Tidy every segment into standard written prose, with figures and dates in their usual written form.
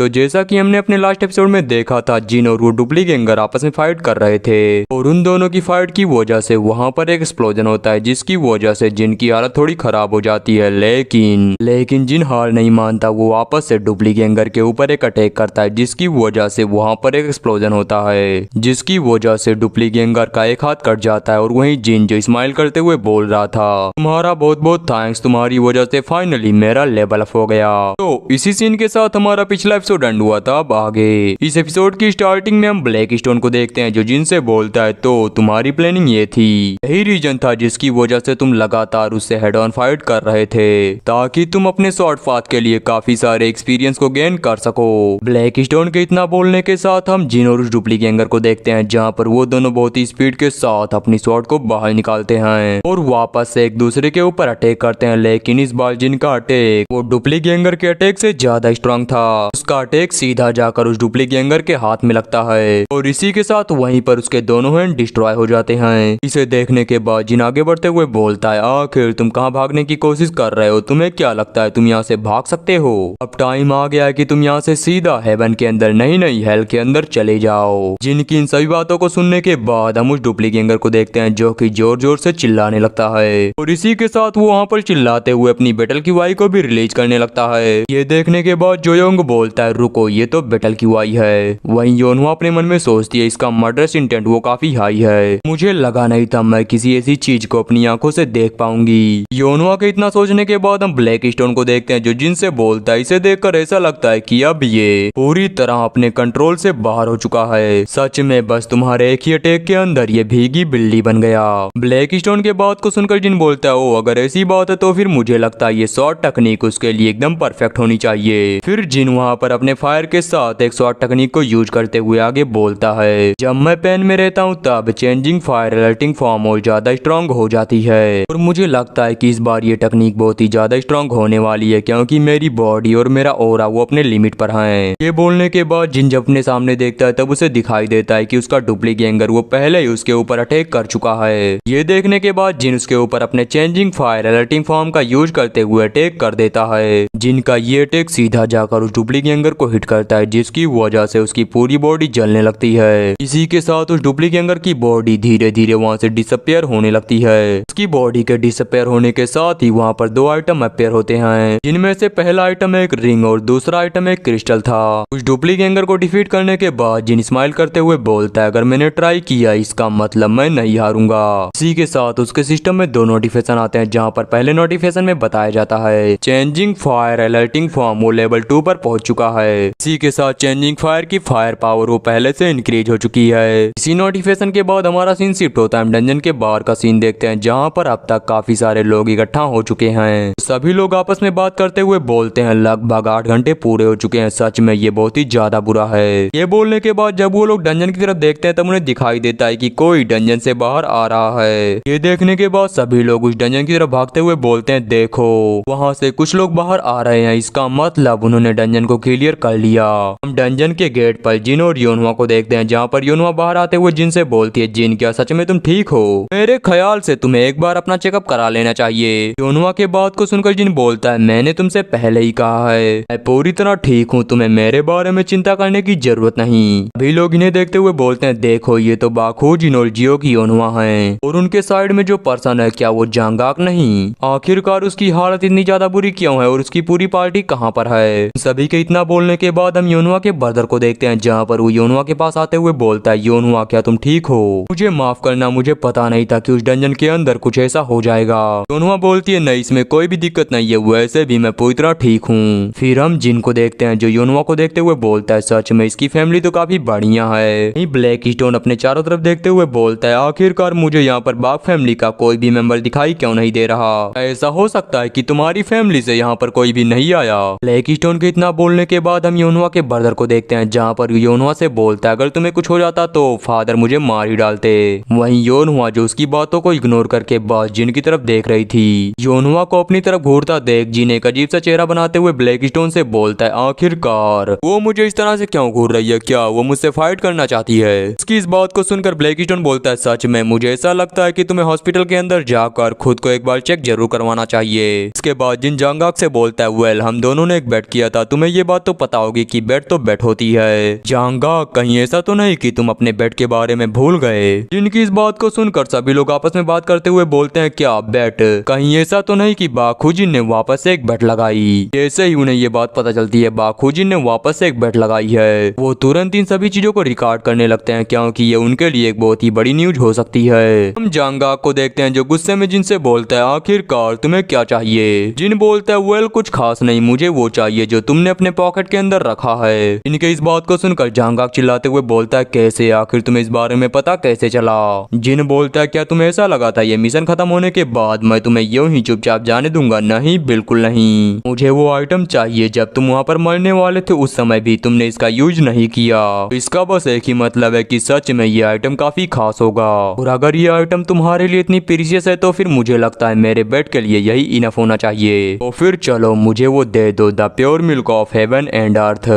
तो जैसा कि हमने अपने लास्ट एपिसोड में देखा था, जिन और वो डुप्लीगैंगर आपस में फाइट कर रहे थे और उन दोनों की फाइट की वजह से वहां पर एक एक्सप्लोजन होता है, जिसकी वजह से जिन की हालत थोड़ी खराब हो जाती है। लेकिन जिन हार नहीं मानता, वो वापस से डुप्लीगैंगर के ऊपर एक अटैक करता है, जिसकी वजह से वहां पर एक एक्सप्लोजन होता है, जिसकी वजह से डुप्लीगैंगर का एक हाथ कट जाता है। और वहीं जिन जो स्माइल करते हुए बोल रहा था, तुम्हारा बहुत बहुत थैंक्स, तुम्हारी वजह से फाइनली मेरा लेवल अप हो गया। तो इसी सीन के साथ हमारा पिछला एपिसोड एंड हुआ था। अब आगे इस एपिसोड की स्टार्टिंग में हम ब्लैक स्टोन को देखते हैं, जो जिन से बोलता है, तो तुम्हारी प्लानिंग ये थी, यही रीजन था जिसकी वजह से तुम लगातार उससे हेड ऑन फाइट कर रहे थे, ताकि तुम अपने शॉर्ट पाथ के लिए काफी सारे एक्सपीरियंस को गेन कर सको। ब्लैक स्टोन के इतना बोलने के साथ हम जिन और उस डुप्लीगैंगर को देखते हैं, जहाँ पर वो दोनों बहुत ही स्पीड के साथ अपनी शॉर्ट को बाहर निकालते हैं और वापस से एक दूसरे के ऊपर अटैक करते हैं। लेकिन इस बार जिन का अटैक वो डुप्लीगैंगर के अटैक से ज्यादा स्ट्रांग था। उसका अटैक सीधा जाकर उस डुप्लीगैंगर के हाथ में लगता है और इसी के साथ वहीं पर उसके दोनों हैंड डिस्ट्रॉय हो जाते हैं। इसे देखने के बाद जिन आगे बढ़ते हुए बोलता है, आखिर तुम कहाँ भागने की कोशिश कर रहे हो? तुम्हें क्या लगता है तुम यहाँ से भाग सकते हो? अब टाइम आ गया है कि तुम यहाँ से सीधा हेवन के अंदर नहीं हेल के अंदर चले जाओ। जिनकी इन सभी बातों को सुनने के बाद हम उस डुप्लीगैंगर को देखते हैं, जो कि जोर जोर से चिल्लाने लगता है और इसी के साथ वो वहाँ पर चिल्लाते हुए अपनी बैटल की वाई को भी रिलीज करने लगता है। ये देखने के बाद जोयोंग बोलता है, रुको, ये तो बैटल की वाई है। वहीं योनवा अपने मन में सोचती है, इसका मर्डरस इंटेंट वो काफी हाई है, मुझे लगा नहीं था मैं किसी ऐसी चीज को अपनी आंखों से देख पाऊंगी। योनवा के इतना सोचने के बाद हम ब्लैक स्टोन को देखते हैं, जो जिनसे बोलता है, इसे देखकर ऐसा लगता है कि अब ये पूरी तरह अपने कंट्रोल से बाहर हो चुका है। सच में बस तुम्हारे एक ही अटैक के अंदर ये भीगी बिल्ली बन गया। ब्लैक स्टोन के बात को सुनकर जिन बोलता है, ओ अगर ऐसी बात है तो फिर मुझे लगता है ये शॉर्ट टेक्निक उसके लिए एकदम परफेक्ट होनी चाहिए। फिर जिन वहाँ पर अपने फायर के साथ एक शॉर्ट टेक्निक को यूज करते हुए आगे बोलता है, जब मैं पेन में रहता हूँ तब चेंजिंग फायर अलर्टिंग फॉर्म और ज्यादा स्ट्रांग हो जाती है और मुझे लगता है कि इस बार ये टेक्निक बहुत ही ज्यादा स्ट्रांग होने वाली है, क्योंकि मेरी बॉडी और मेरा ऑरा वो अपने लिमिट पर है। ये बोलने के बाद जिन जब अपने सामने देखता है तब उसे दिखाई देता है कि उसका डुप्लीगैंगर वो पहले ही उसके ऊपर अटैक कर चुका है। ये देखने के बाद जिन उसके ऊपर अपने चेंजिंग फायर अलर्टिंग फॉर्म का यूज करते हुए अटैक कर देता है। जिनका ये अटैक सीधा जाकर उस डुप्लीगैंगर को हिट करता है, जिसकी वजह से उसकी पूरी बॉडी जलने लगती है। इसी के साथ उस डुप्लीगैंगर की बॉडी धीरे धीरे वहाँ से डिसअपियर होने लगती है। उसकी बॉडी के डिसअपियर होने के साथ ही वहाँ पर दो आइटम अपियर होते हैं, जिनमें से पहला आइटम एक रिंग और दूसरा आइटम एक क्रिस्टल था। उस डुप्लीगैंगर को डिफीट करने के बाद जिन स्माइल करते हुए बोलता है, अगर मैंने ट्राई किया इसका मतलब मैं नहीं हारूंगा। इसी के साथ उसके सिस्टम में दो नोटिफिकेशन आते हैं, जहाँ पर पहले नोटिफिकेशन में बताया जाता है चेंजिंग फायर अलर्टिंग फॉर्म वो लेवल 2 पर पहुंच चुका है। इसी के साथ चेंजिंग फायर की फायर पावर वो पहले से इंक्रीज हो चुकी है। इसी नोटिफिकेशन के बाद हमारा सीन शिफ्ट होता है, डंजन के बाहर का सीन देखते हैं, जहाँ पर अब तक काफी सारे लोग इकट्ठा हो चुके हैं। सभी लोग आपस में बात करते हुए बोलते हैं, लगभग 8 घंटे पूरे हो चुके हैं, सच में ये बहुत ही ज्यादा बुरा है। ये बोलने के बाद जब वो लोग डंजन की तरफ देखते हैं तब उन्हें दिखाई देता है कि कोई डंजन से बाहर आ रहा है। ये देखने के बाद सभी लोग उस डंजन की तरफ भागते हुए बोलते हैं, देखो वहाँ से कुछ लोग बाहर आ रहे हैं, इसका मतलब उन्होंने डंजन को क्लियर कर लिया। हम डंजन के गेट पर जिन और योनवा को देखते हैं, जहाँ पर योनवा बाहर आते हुए जिन से बोलती है, जिन क्या सच में तुम ठीक हो? मेरे ख्याल से तुम्हें एक बार अपना चेकअप करा लेना चाहिए। योनवा के बात को सुनकर जिन बोलता है, मैंने तुमसे पहले ही कहा है मैं पूरी तरह ठीक हूँ, तुम्हें मेरे बारे में चिंता करने की जरूरत नहीं। अभी लोग इन्हें देखते हुए बोलते हैं, देखो ये तो बाखू जिन और जियो की योनवा है और उनके साइड में जो पर्सन है, क्या वो जांगाक नहीं? आखिरकार उसकी हालत इतनी ज्यादा बुरी क्यों है और उसकी पूरी पार्टी कहाँ पर है? सभी के इतना बोलने के बाद हम योनवा के ब्रदर को देखते हैं, जहाँ पर वो योनवा के पास आते हुए बोलता है, योनवा क्या तुम ठीक हो? मुझे माफ करना, मुझे पता नहीं था कि उस डंजन के अंदर कुछ ऐसा हो जाएगा। योनवा बोलती है, नहीं इसमें कोई भी दिक्कत नहीं है, वैसे भी मैं पूरी तरह ठीक हूँ। फिर हम जिन को देखते हैं, जो योनवा को देखते हुए बोलता है, सच में इसकी फैमिली तो काफी बढ़िया है। ब्लैक स्टोन अपने चारों तरफ देखते हुए बोलता है, आखिरकार मुझे यहाँ पर बाग फैमिली का कोई भी मेंबर दिखाई क्यों नहीं दे रहा? ऐसा हो सकता है कि तुम्हारी फैमिली से यहाँ पर कोई भी नहीं आया। ब्लैक स्टोन के इतना बोलने के बाद हम योनवा के ब्रदर को देखते हैं, जहाँ पर योनवा से बोलता है, अगर तुम्हें कुछ हो जाता तो फादर मुझे मार ही डालते। वहीं योनवा जो उसकी बातों को इग्नोर करके बस जिन की तरफ देख रही थी। योनवा को अपनी तरफ घूरता देख जिन एक अजीब सा चेहरा बनाते हुए ब्लैक स्टोन से बोलता है, आखिरकार वो मुझे इस तरह से क्यों घूर रही है? क्या वो मुझसे फाइट करना चाहती है? उसकी इस बात को सुनकर ब्लैक स्टोन बोलता है, सच में मुझे ऐसा लगता है कि तुम्हें हॉस्पिटल के अंदर जाकर खुद को एक बार चेक जरूर करवाना चाहिए। इसके बाद जिन जांगाक से बोलता है, वेल हम दोनों ने एक बेट किया था, तुम्हें ये बात तो तो पता होगी कि बेट तो बेट होती है। जांगा कहीं ऐसा तो नहीं कि तुम अपने बेट के बारे में भूल गए। जिनकी इस बात को सुनकर सभी लोग आपस में बात करते हुए बोलते हैं क्या बेट? कहीं ऐसा तो नहीं कि बाखुजिन ने वापस से एक बेट लगाई? जैसे ही उन्हें ये बात पता चलती है बाखुजिन ने वापस से एक बेट लगाई है, वो तुरंत इन सभी चीजों को रिकॉर्ड करने लगते हैं क्योंकि ये उनके लिए एक बहुत ही बड़ी न्यूज हो सकती है। हम जांगा को देखते हैं जो गुस्से में जिन से बोलता है आखिरकार तुम्हें क्या चाहिए? जिन बोलता है वेल कुछ खास नहीं, मुझे वो चाहिए जो तुमने अपने पॉकेट के अंदर रखा है। इनके इस बात को सुनकर जांगा चिल्लाते हुए बोलता है कैसे? आखिर तुम्हें इस बारे में पता कैसे चला? जिन बोलता है क्या तुम्हें ऐसा लगा था ये मिशन खत्म होने के बाद मैं तुम्हें यूं ही चुपचाप जाने दूंगा? नहीं, बिल्कुल नहीं। मुझे वो आइटम चाहिए जब तुम वहाँ पर मरने वाले थे उस समय भी तुमने इसका यूज नहीं किया। इसका बस एक ही मतलब है कि सच में ये आइटम काफी खास होगा, और अगर ये आइटम तुम्हारे लिए इतनी प्रीशियस है तो फिर मुझे लगता है मेरे बेट के लिए यही इनफ होना चाहिए। तो फिर चलो मुझे वो दे दो, the pure milk of heaven and earth.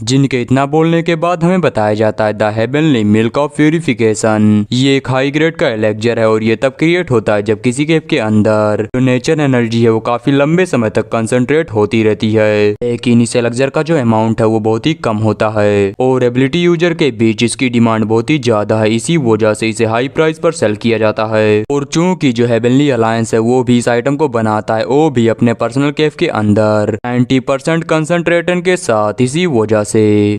जिनके इतना बोलने के बाद हमें बताया जाता है the heavenly milk of purification. ये एक हाई ग्रेड का एलेक्जर है और ये तब क्रिएट होता है जब किसी केव के अंदर जो नेचर एनर्जी है वो काफी लंबे समय तक कंसंट्रेट होती रहती है, लेकिन इस एलेक्जर का जो अमाउंट है वो बहुत ही कम होता है और एबिलिटी यूजर के बीच इसकी डिमांड बहुत ही ज्यादा है। इसी वजह से इसे हाई प्राइस पर सेल किया जाता है। और चूंकि जो हेवनली अलायंस है वो भी इस आइटम को बनाता है, वो भी अपने पर्सनल केव के अंदर 90% कंसंट्रेटन के साथ, इसी वजह से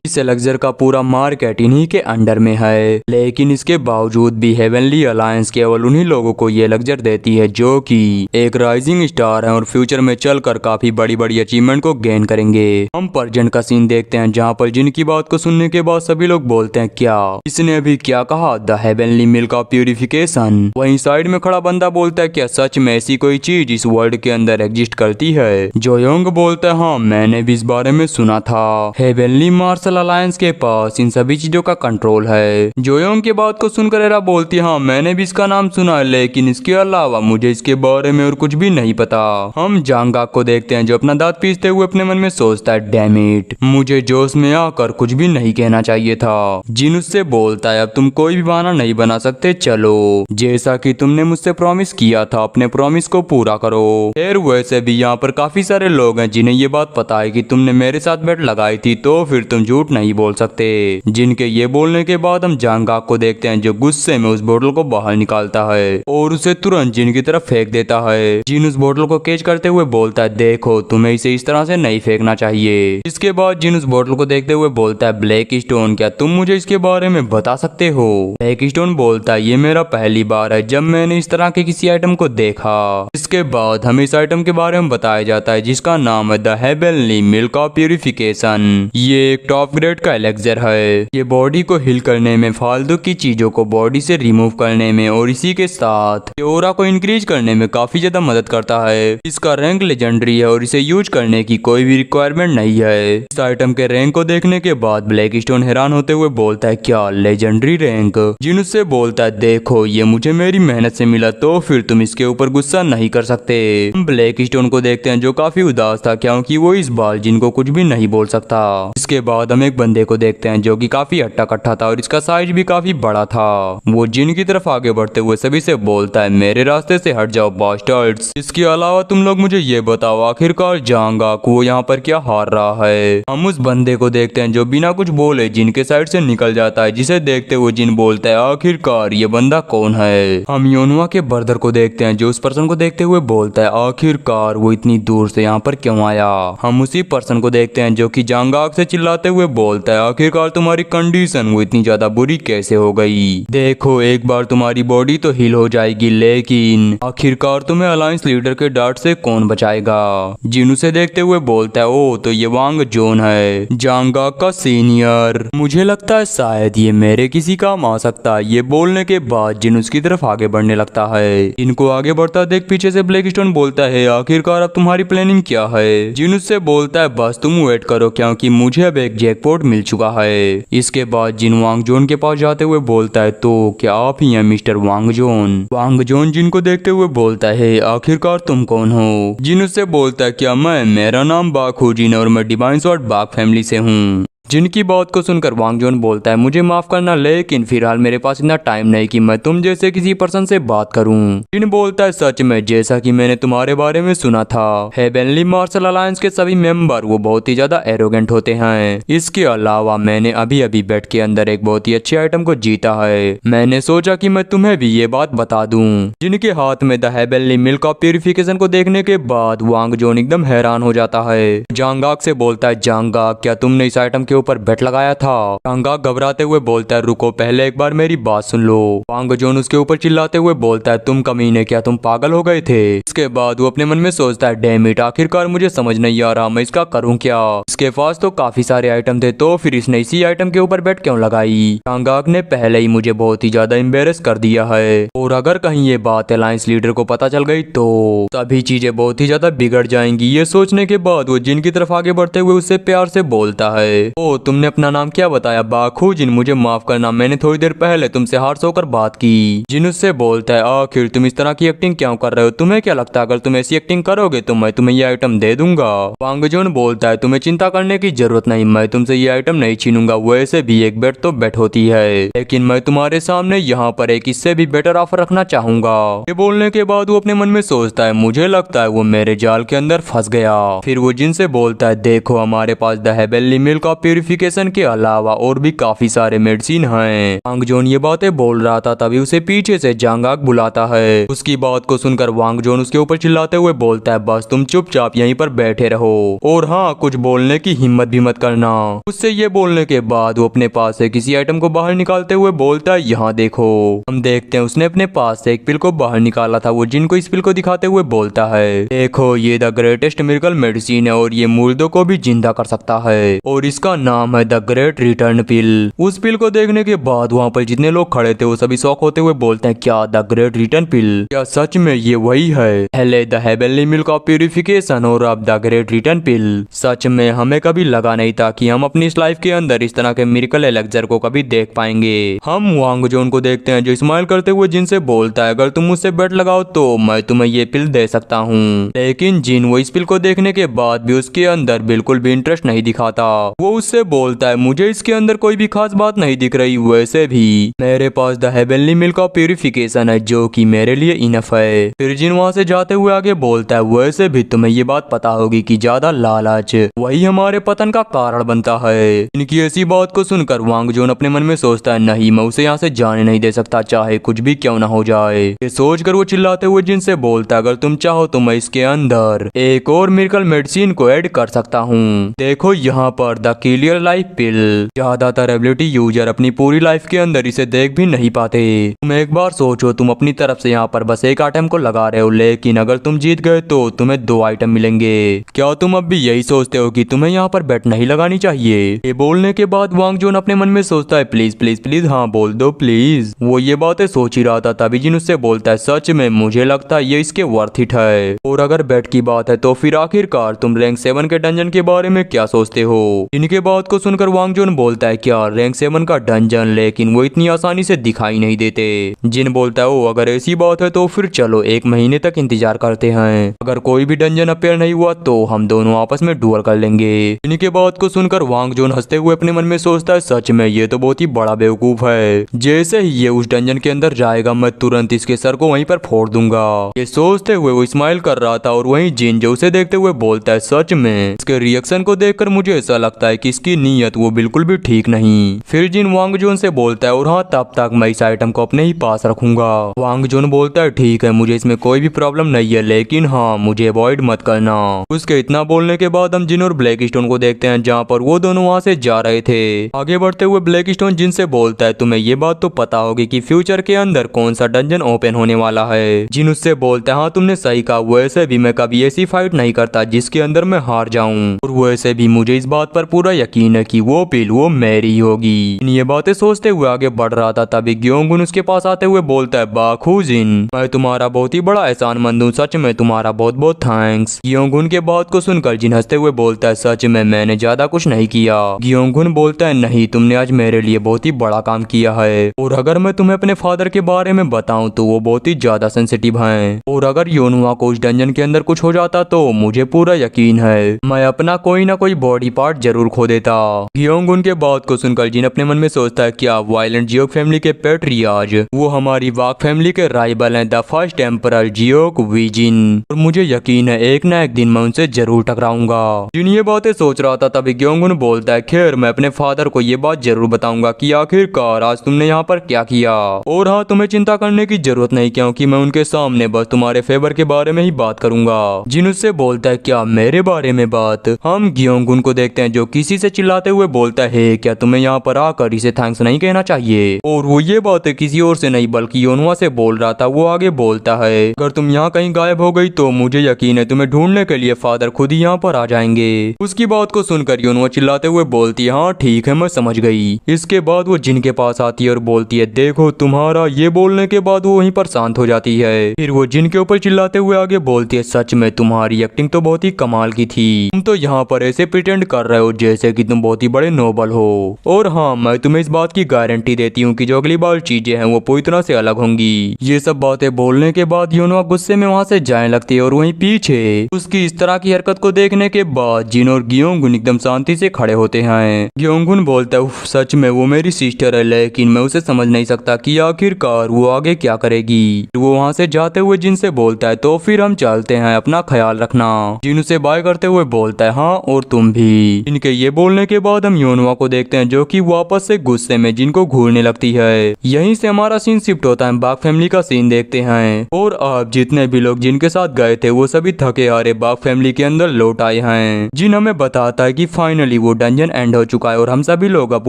इस एलेक्जर का पूरा मार्केट इन्हीं के अंडर में है। लेकिन इसके बावजूद भी हेवनली अलायंस केवल उन्हीं लोगों को ये एलेक्जर देती है जो कि एक राइजिंग स्टार है और फ्यूचर में चलकर काफी बड़ी बड़ी अचीवमेंट को गेन करेंगे। हम परजेंट का सीन देखते हैं जहाँ पर जिनकी बात को सुनने के बाद सभी लोग बोलते हैं क्या इसने अभी क्या कहा? The heavenly milk of purification. वहीं साइड में खड़ा बंदा बोलता है क्या सच में ऐसी कोई चीज इस वर्ल्ड के अंदर एग्जिस्ट करती है? जोयोंग बोलता है हाँ मैंने भी इस बारे में सुना था, हेवनली मार्शल अलायंस के पास इन सभी चीजों का कंट्रोल है। जोयोंग की बात को सुनकर एरा बोलती है हाँ मैंने भी इसका नाम सुना है, लेकिन इसके अलावा मुझे इसके बारे में और कुछ भी नहीं पता। हम जांगा को देखते हैं जो अपना दांत पीसते हुए अपने मन में सोचता है डैम इट, मुझे जोश में आकर कुछ भी नहीं कहना चाहिए था। जिन उससे बोलता है अब तुम कोई भी बहाना नहीं बना सकते, चलो जैसा कि तुमने मुझसे प्रॉमिस किया था अपने प्रॉमिस को पूरा करो। फिर वैसे भी यहाँ पर काफी सारे लोग हैं जिन्हें ये बात पता है कि तुमने मेरे साथ बेट लगाई थी तो फिर तुम झूठ नहीं बोल सकते। जिनके ये बोलने के बाद हम जांगा को देखते हैं जो गुस्से में उस बोतल को बाहर निकालता है और उसे तुरंत जिन की तरफ फेंक देता है। जिन उस बोतल को कैच करते हुए बोलता है देखो तुम्हें इसे इस तरह से नहीं फेंकना चाहिए। इसके बाद जिन उस बोतल को देखते हुए बोलता है ब्लैक स्टोन क्या तुम मुझे इसके बारे में बता सकते हो? ब्लैक स्टोन बोलता है ये मेरा पहली बार है जब मैंने इस तरह के किसी आइटम को देखा। इसके बाद हमें इस आइटम के बारे में बताया जाता है जिसका नाम है the heavenly milk of purification. ये एक टॉप ग्रेड का एलेक्जर है। ये बॉडी को हिल करने में, फालतू की चीजों को बॉडी से रिमूव करने में और इसी के साथ ये ऑरा को इंक्रीज करने में काफी ज्यादा मदद करता है। इसका रैंक लेजेंडरी है और इसे यूज करने की कोई भी रिक्वायरमेंट नहीं है। इस आइटम के रैंक को देखने के बाद ब्लैक स्टोन हैरान होते हुए बोलता है क्या लेजेंडरी रैंक? जिन उससे बोलता है देखो ये मुझे मेरी मेहनत से मिला तो फिर तुम इसके ऊपर गुस्सा नहीं कर सकते। हम ब्लैक स्टोन को देखते हैं जो काफी उदास था क्योंकि वो इस बार जिनको कुछ भी नहीं बोल सकता। इसके बाद हम एक बंदे को देखते हैं जो कि काफी हट्टा कट्टा था और इसका साइज भी काफी बड़ा था। वो जिन की तरफ आगे बढ़ते हुए सभी से बोलता है मेरे रास्ते से हट जाओ बास्टर्ड्स। इसके अलावा तुम लोग मुझे ये बताओ आखिरकार जांगा को यहाँ पर क्या हार रहा है? हम उस बंदे को देखते हैं जो बिना कुछ बोले जिन के साइड से निकल जाता है, जिसे देखते हुए जिन बोलता है आखिरकार ये बंदा कौन है? हम योनुआ के ब्रदर को देखते हैं जो उस पर्सन को देखते हुए बोलता है आखिरकार वो इतनी दूर से यहाँ पर क्यों आया? हम उसी पर्सन को देखते हैं जो कि जांगा से चिल्लाते हुए बोलता है आखिरकार तुम्हारी कंडीशन वो इतनी ज्यादा बुरी कैसे हो गई? देखो एक बार तुम्हारी बॉडी तो हील हो जाएगी लेकिन आखिरकार तुम्हें अलायंस लीडर के डांट से कौन बचाएगा? जिन उसे देखते हुए बोलता है ओ तो ये वांग जोन है, जांगा का सीनियर। मुझे लगता है शायद ये मेरे किसी काम आ सकता है। ये बोलने के बाद जिन उसकी तरफ आगे बढ़ने लगता है। इनको आगे बढ़ता देख पीछे से ब्लैक स्टोन बोलता है आखिरकार अब तुम्हारी प्लानिंग क्या है? जिन उससे बोलता है बस तुम वेट करो क्योंकि मुझे अब एक जैकपॉट मिल चुका है। इसके बाद जिन वांग जोन के पास जाते हुए बोलता है तो क्या आप ही हैं मिस्टर वांग जोन? वांग जोन जिनको देखते हुए बोलता है आखिरकार तुम कौन हो? जिन उससे बोलता है क्या मेरा नाम बाखुजिन और मैं डिवाइन स्वॉर्ड बाग फैमिली से हूँ। जिनकी बात को सुनकर वांग जोन बोलता है मुझे माफ करना, लेकिन फिलहाल मेरे पास इतना टाइम नहीं कि मैं तुम जैसे किसी पर्सन से बात करूं। जिन बोलता है सच में, जैसा कि मैंने तुम्हारे बारे में सुना था, हेवनली मार्शल अलायंस के सभी मेंबर वो बहुत ही ज्यादा एरोगेंट होते हैं। इसके अलावा मैंने अभी अभी बेट के अंदर एक बहुत ही अच्छे आइटम को जीता है। मैंने सोचा कि मैं तुम्हें भी ये बात बता दूं। जिनके हाथ में the heavenly milk of purification को देखने के बाद वांग जोन एकदम हैरान हो जाता है। जांगाक से बोलता है जांगाक, क्या तुमने इस आइटम के ऊपर बेट लगाया था? जांगाक घबराते हुए बोलता है रुको, पहले एक बार मेरी बात सुन लो। वांग जोन उसके ऊपर चिल्लाते हुए बोलता है तुम कमीने, क्या तुम पागल हो गए थे? इसके बाद वो अपने मन में सोचता है डैम इट, आखिरकार मुझे समझ नहीं आ रहा मैं इसका करूं क्या। इसके पास तो काफी सारे आइटम थे, तो फिर इसने इसी आइटम के ऊपर बेट क्यों लगाई? जांगाक ने पहले ही मुझे बहुत ही ज्यादा एम्बेरस कर दिया है, और अगर कहीं ये बात अलायंस लीडर को पता चल गई तो सभी चीजें बहुत ही ज्यादा बिगड़ जाएंगी। ये सोचने के बाद वो जिन की तरफ आगे बढ़ते हुए उससे प्यार से बोलता है ओ तुमने अपना नाम क्या बताया? बाखू जिन, मुझे माफ करना, मैंने थोड़ी देर पहले तुमसे हार्श होकर बात की। जिन उससे बोलता है आखिर तुम इस तरह की एक्टिंग क्यों कर रहे हो? तुम्हें क्या लगता है अगर तुम ऐसी एक्टिंग करोगे तो मैं तुम्हें ये आइटम दे दूंगा? वांग जोन बोलता है तुम्हें चिंता करने की जरूरत नहीं, मैं तुमसे ये आइटम नहीं छीनूंगा। वैसे भी एक बेट तो बेट होती है, लेकिन मैं तुम्हारे सामने यहाँ पर एक इससे भी बेटर ऑफर रखना चाहूंगा। ये बोलने के बाद वो अपने मन में सोचता है मुझे लगता है वो मेरे जाल के अंदर फंस गया। फिर वो जिनसे बोलता है देखो हमारे पास the heavenly milk of purification के अलावा और भी काफी सारे मेडिसिन हैं। वांग जोन ये बातें बोल रहा था, तभी उसे पीछे से जांगाक बुलाता है। उसकी बात को सुनकर वांग जोन उसके ऊपर चिल्लाते हुए बोलता है बस तुम चुपचाप यहीं पर बैठे रहो, और हाँ कुछ बोलने की हिम्मत भी मत करना। उससे ये बोलने के बाद वो अपने पास से किसी आइटम को बाहर निकालते हुए बोलता है यहाँ देखो। हम देखते हैं उसने अपने पास से एक पिल को बाहर निकाला था। वो जिनको इस पिल को दिखाते हुए बोलता है देखो ये द ग्रेटेस्ट मिरेकल मेडिसिन है, और ये मुर्दों को भी जिंदा कर सकता है, और इसका नाम है द ग्रेट रिटर्न पिल। उस पिल को देखने के बाद वहाँ पर जितने लोग खड़े थे वो सभी शॉक होते हुए बोलते हैं क्या द ग्रेट रिटर्न पिल? क्या सच में ये वही है? पहले the heavenly milk of purification और अब द ग्रेट रिटर्न पिल। सच में हमें कभी लगा नहीं था कि हम अपनी इस लाइफ के अंदर इस तरह के मिरेकल एलेक्सर को कभी देख पाएंगे। हम वांग जोन को देखते हैं जो स्माइल करते हुए जिनसे बोलता है अगर तुम मुझसे बेट लगाओ तो मैं तुम्हें ये पिल दे सकता हूँ। लेकिन जिन वो इस पिल को देखने के बाद भी उसके अंदर बिल्कुल भी इंटरेस्ट नहीं दिखाता। वो उससे बोलता है मुझे इसके अंदर कोई भी खास बात नहीं दिख रही, वैसे भी मेरे पास the heavenly milk of purification है जो कि मेरे लिए इनफ है। फिर जिन वहाँ से जाते हुए आगे बोलता है वैसे भी तुम्हें ये बात पता होगी कि ज्यादा लालच वही हमारे पतन का कारण बनता है। इनकी ऐसी बात को सुनकर वांग जोन अपने मन में सोचता है नहीं मैं उसे यहाँ से जाने नहीं दे सकता, चाहे कुछ भी क्यों ना हो जाए। ये सोचकर वो चिल्लाते हुए जिनसे बोलता है अगर तुम चाहो तो मैं इसके अंदर एक और मिरेकल मेडिसिन को ऐड कर सकता हूँ। देखो यहाँ पर द क्लियर लाइफ पिल। ज्यादातर एबिलिटी यूजर अपनी पूरी लाइफ के अंदर इसे देख भी नहीं पाते। तुम एक बार सोचो तुम अपनी तरफ से यहाँ पर बस एक आइटम को लगा रहे हो, लेकिन अगर तुम जीत गए तो तुम्हें 2 आइटम मिलेंगे। क्या तुम अब भी यही सोचते हो कि तुम्हें यहाँ पर बेट नहीं लगानी चाहिए? ये बोलने के बाद वांग जोन अपने मन में सोचता है प्लीज प्लीज प्लीज हाँ बोल दो प्लीज। वो ये बातें सोच ही रहा था, तभी जिन उससे बोलता है सच में मुझे लगता है ये इसके वर्थ इट है। और अगर बेट की बात है तो फिर आखिरकार तुम रैंक 7 के डंजन के बारे में क्या सोचते हो? इनके बात को सुनकर वांग जोन बोलता है क्या रैंक 7 का डंजन? लेकिन वो इतनी आसानी से दिखाई नहीं देते। जिन बोलता है ओ अगर ऐसी बात है तो फिर चलो 1 महीने तक इंतजार करते हैं, अगर कोई भी डंजन अपेयर नहीं हुआ तो हम दोनों आपस में डुअल कर लेंगे। इनके बात को सुनकर वांग जोन हंसते हुए अपने मन में सोचता है सच में ये तो बहुत ही बड़ा बेवकूफ है। जैसे ही ये उस डंजन के अंदर जाएगा मैं तुरंत इसके सर को वहीं पर फोड़ दूंगा। ये सोचते हुए वो स्माइल कर रहा था, और वहीं जिन जो उसे देखते हुए बोलता है सच में इसके रिएक्शन को देखकर मुझे ऐसा लगता है कि इसकी नीयत वो बिल्कुल भी ठीक नहीं। फिर जिन वांग जोन से बोलता है और हाँ तब तक मैं इस आइटम को अपने ही पास रखूंगा। वांग जोन बोलता है ठीक है मुझे इसमें कोई भी प्रॉब्लम नहीं है, लेकिन हाँ मुझे अवॉइड मत करना। उसके इतना बोलने के बाद हम जिन और ब्लैक स्टोन को देखते हैं जहाँ पर वो दोनों वहाँ से जा रहे थे। आगे बढ़ते हुए ब्लैक स्टोन जिन से बोलता है तुम्हें ये बात तो पता होगी कि फ्यूचर के अंदर कौन सा डंजन ओपन होने वाला है? जिन उससे बोलता है हाँ तुमने सही कहा, वैसे भी मैं कभी ऐसी फाइट नहीं करता जिसके अंदर मैं हार जाऊं, और वैसे भी मुझे इस बात पर पूरा यकीन है कि वो पिल वो मेरी होगी। ये बातें सोचते हुए आगे बढ़ रहा था, तभी ग्योंगुन उसके पास आते हुए बोलता है बाखू जिन मैं तुम्हारा बहुत ही बड़ा एहसानमंद हूँ, सच में तुम्हारा बहुत बहुत थैंक्स। ग्योंगुन के बात को सुनकर जिन हंसते हुए बोलता है सच में मैंने ज्यादा कुछ नहीं किया। ग्योंगुन बोलता है नहीं तुमने आज मेरे लिए बहुत ही बड़ा काम किया है, और अगर मैं तुम्हें अपने फादर के बारे में बताऊं तो वो बहुत ही ज्यादा सेंसिटिव हैं, और अगर योनुआ को उस डंजन के अंदर कुछ हो जाता तो मुझे पूरा यकीन है मैं अपना कोई ना कोई बॉडी पार्ट जरूर खो देता। देता। गियोंगुन के बात को सुनकर जिन अपने मन में सोचता है क्या वायलेंट जियोक फैमिली के पेट्रियार्च वो हमारी वाक फैमिली के राइवल हैं, द फर्स्ट एम्परर जियोक वीजिन, और मुझे यकीन है एक ना एक दिन मैं उनसे जरूर टकराऊंगा। जिन ये बातें सोच रहा था तभी गियोंगुन बोलता है खैर मैं अपने फादर को ये बात जरूर बताऊंगा कि आखिरकार आज तुमने यहाँ पर क्या किया, और हाँ तुम्हें चिंता करने की जरूरत नहीं क्योंकि मैं उनके सामने बस तुम्हारे फेवर के बारे में ही बात करूंगा। जिन उससे बोलता है क्या मेरे बारे में बात। हम गियोंगुन को देखते हैं जो किसी से चिल्लाते हुए बोलता है क्या तुम्हें यहाँ पर आकर इसे थैंक्स नहीं कहना चाहिए, और वो ये बातें किसी और से नहीं बल्कि योनवा से बोल रहा था। वो आगे बोलता है अगर तुम यहाँ कहीं गायब हो गई तो मुझे यकीन है तुम्हें ढूंढने के लिए फादर खुद ही यहाँ पर आ जाएंगे। उसकी बात को सुनकर योनवा चिल्लाते हुए बोलती है हाँ ठीक है मैं समझ गई। इसके बाद वो जिन के पास आती है और बोलती है देखो तुम्हारा ये बोलने के बाद वो वहीं पर शांत हो जाती है। फिर वो जिन के ऊपर चिल्लाते हुए आगे बोलती है सच में तुम्हारी एक्टिंग तो बहुत ही कमाल की थी, तुम तो यहाँ पर ऐसे प्रिटेंड कर रहे हो जैसे कि तुम बहुत ही बड़े नोबल हो, और हाँ मैं तुम्हें इस बात की गारंटी देती हूँ कि जो अगली बार चीजें हैं वो पूरी तरह से अलग होंगी। ये सब बातें बोलने के बाद योनवा गुस्से में वहाँ से जाने लगती है और वहीं पीछे उसकी इस तरह की हरकत को देखने के बाद जिन और गियोंगुन एकदम शांति से खड़े होते हैं। गियोंगुन बोलता है सच में वो मेरी सिस्टर है लेकिन मैं उसे समझ नहीं सकता कि आखिरकार वो आगे क्या करेगी। वो वहाँ से जाते हुए जिन से बोलता है तो फिर हम चलते हैं, अपना ख्याल रखना। जिन उसे बाय करते हुए बोलता है हाँ और तुम भी। इनके ये बोलने के बाद हम योनवा को देखते हैं जो कि वापस से गुस्से में जिनको घूरने लगती है। यहीं से हमारा सीन शिफ्ट होता है, बाग फैमिली का सीन देखते हैं, और अब जितने भी लोग जिनके साथ गए थे वो सभी थके हारे बाग फैमिली के अंदर लौट आए हैं। जिन हमें बताता है कि फाइनली वो डंजन एंड हो चुका है और हम सभी लोग अब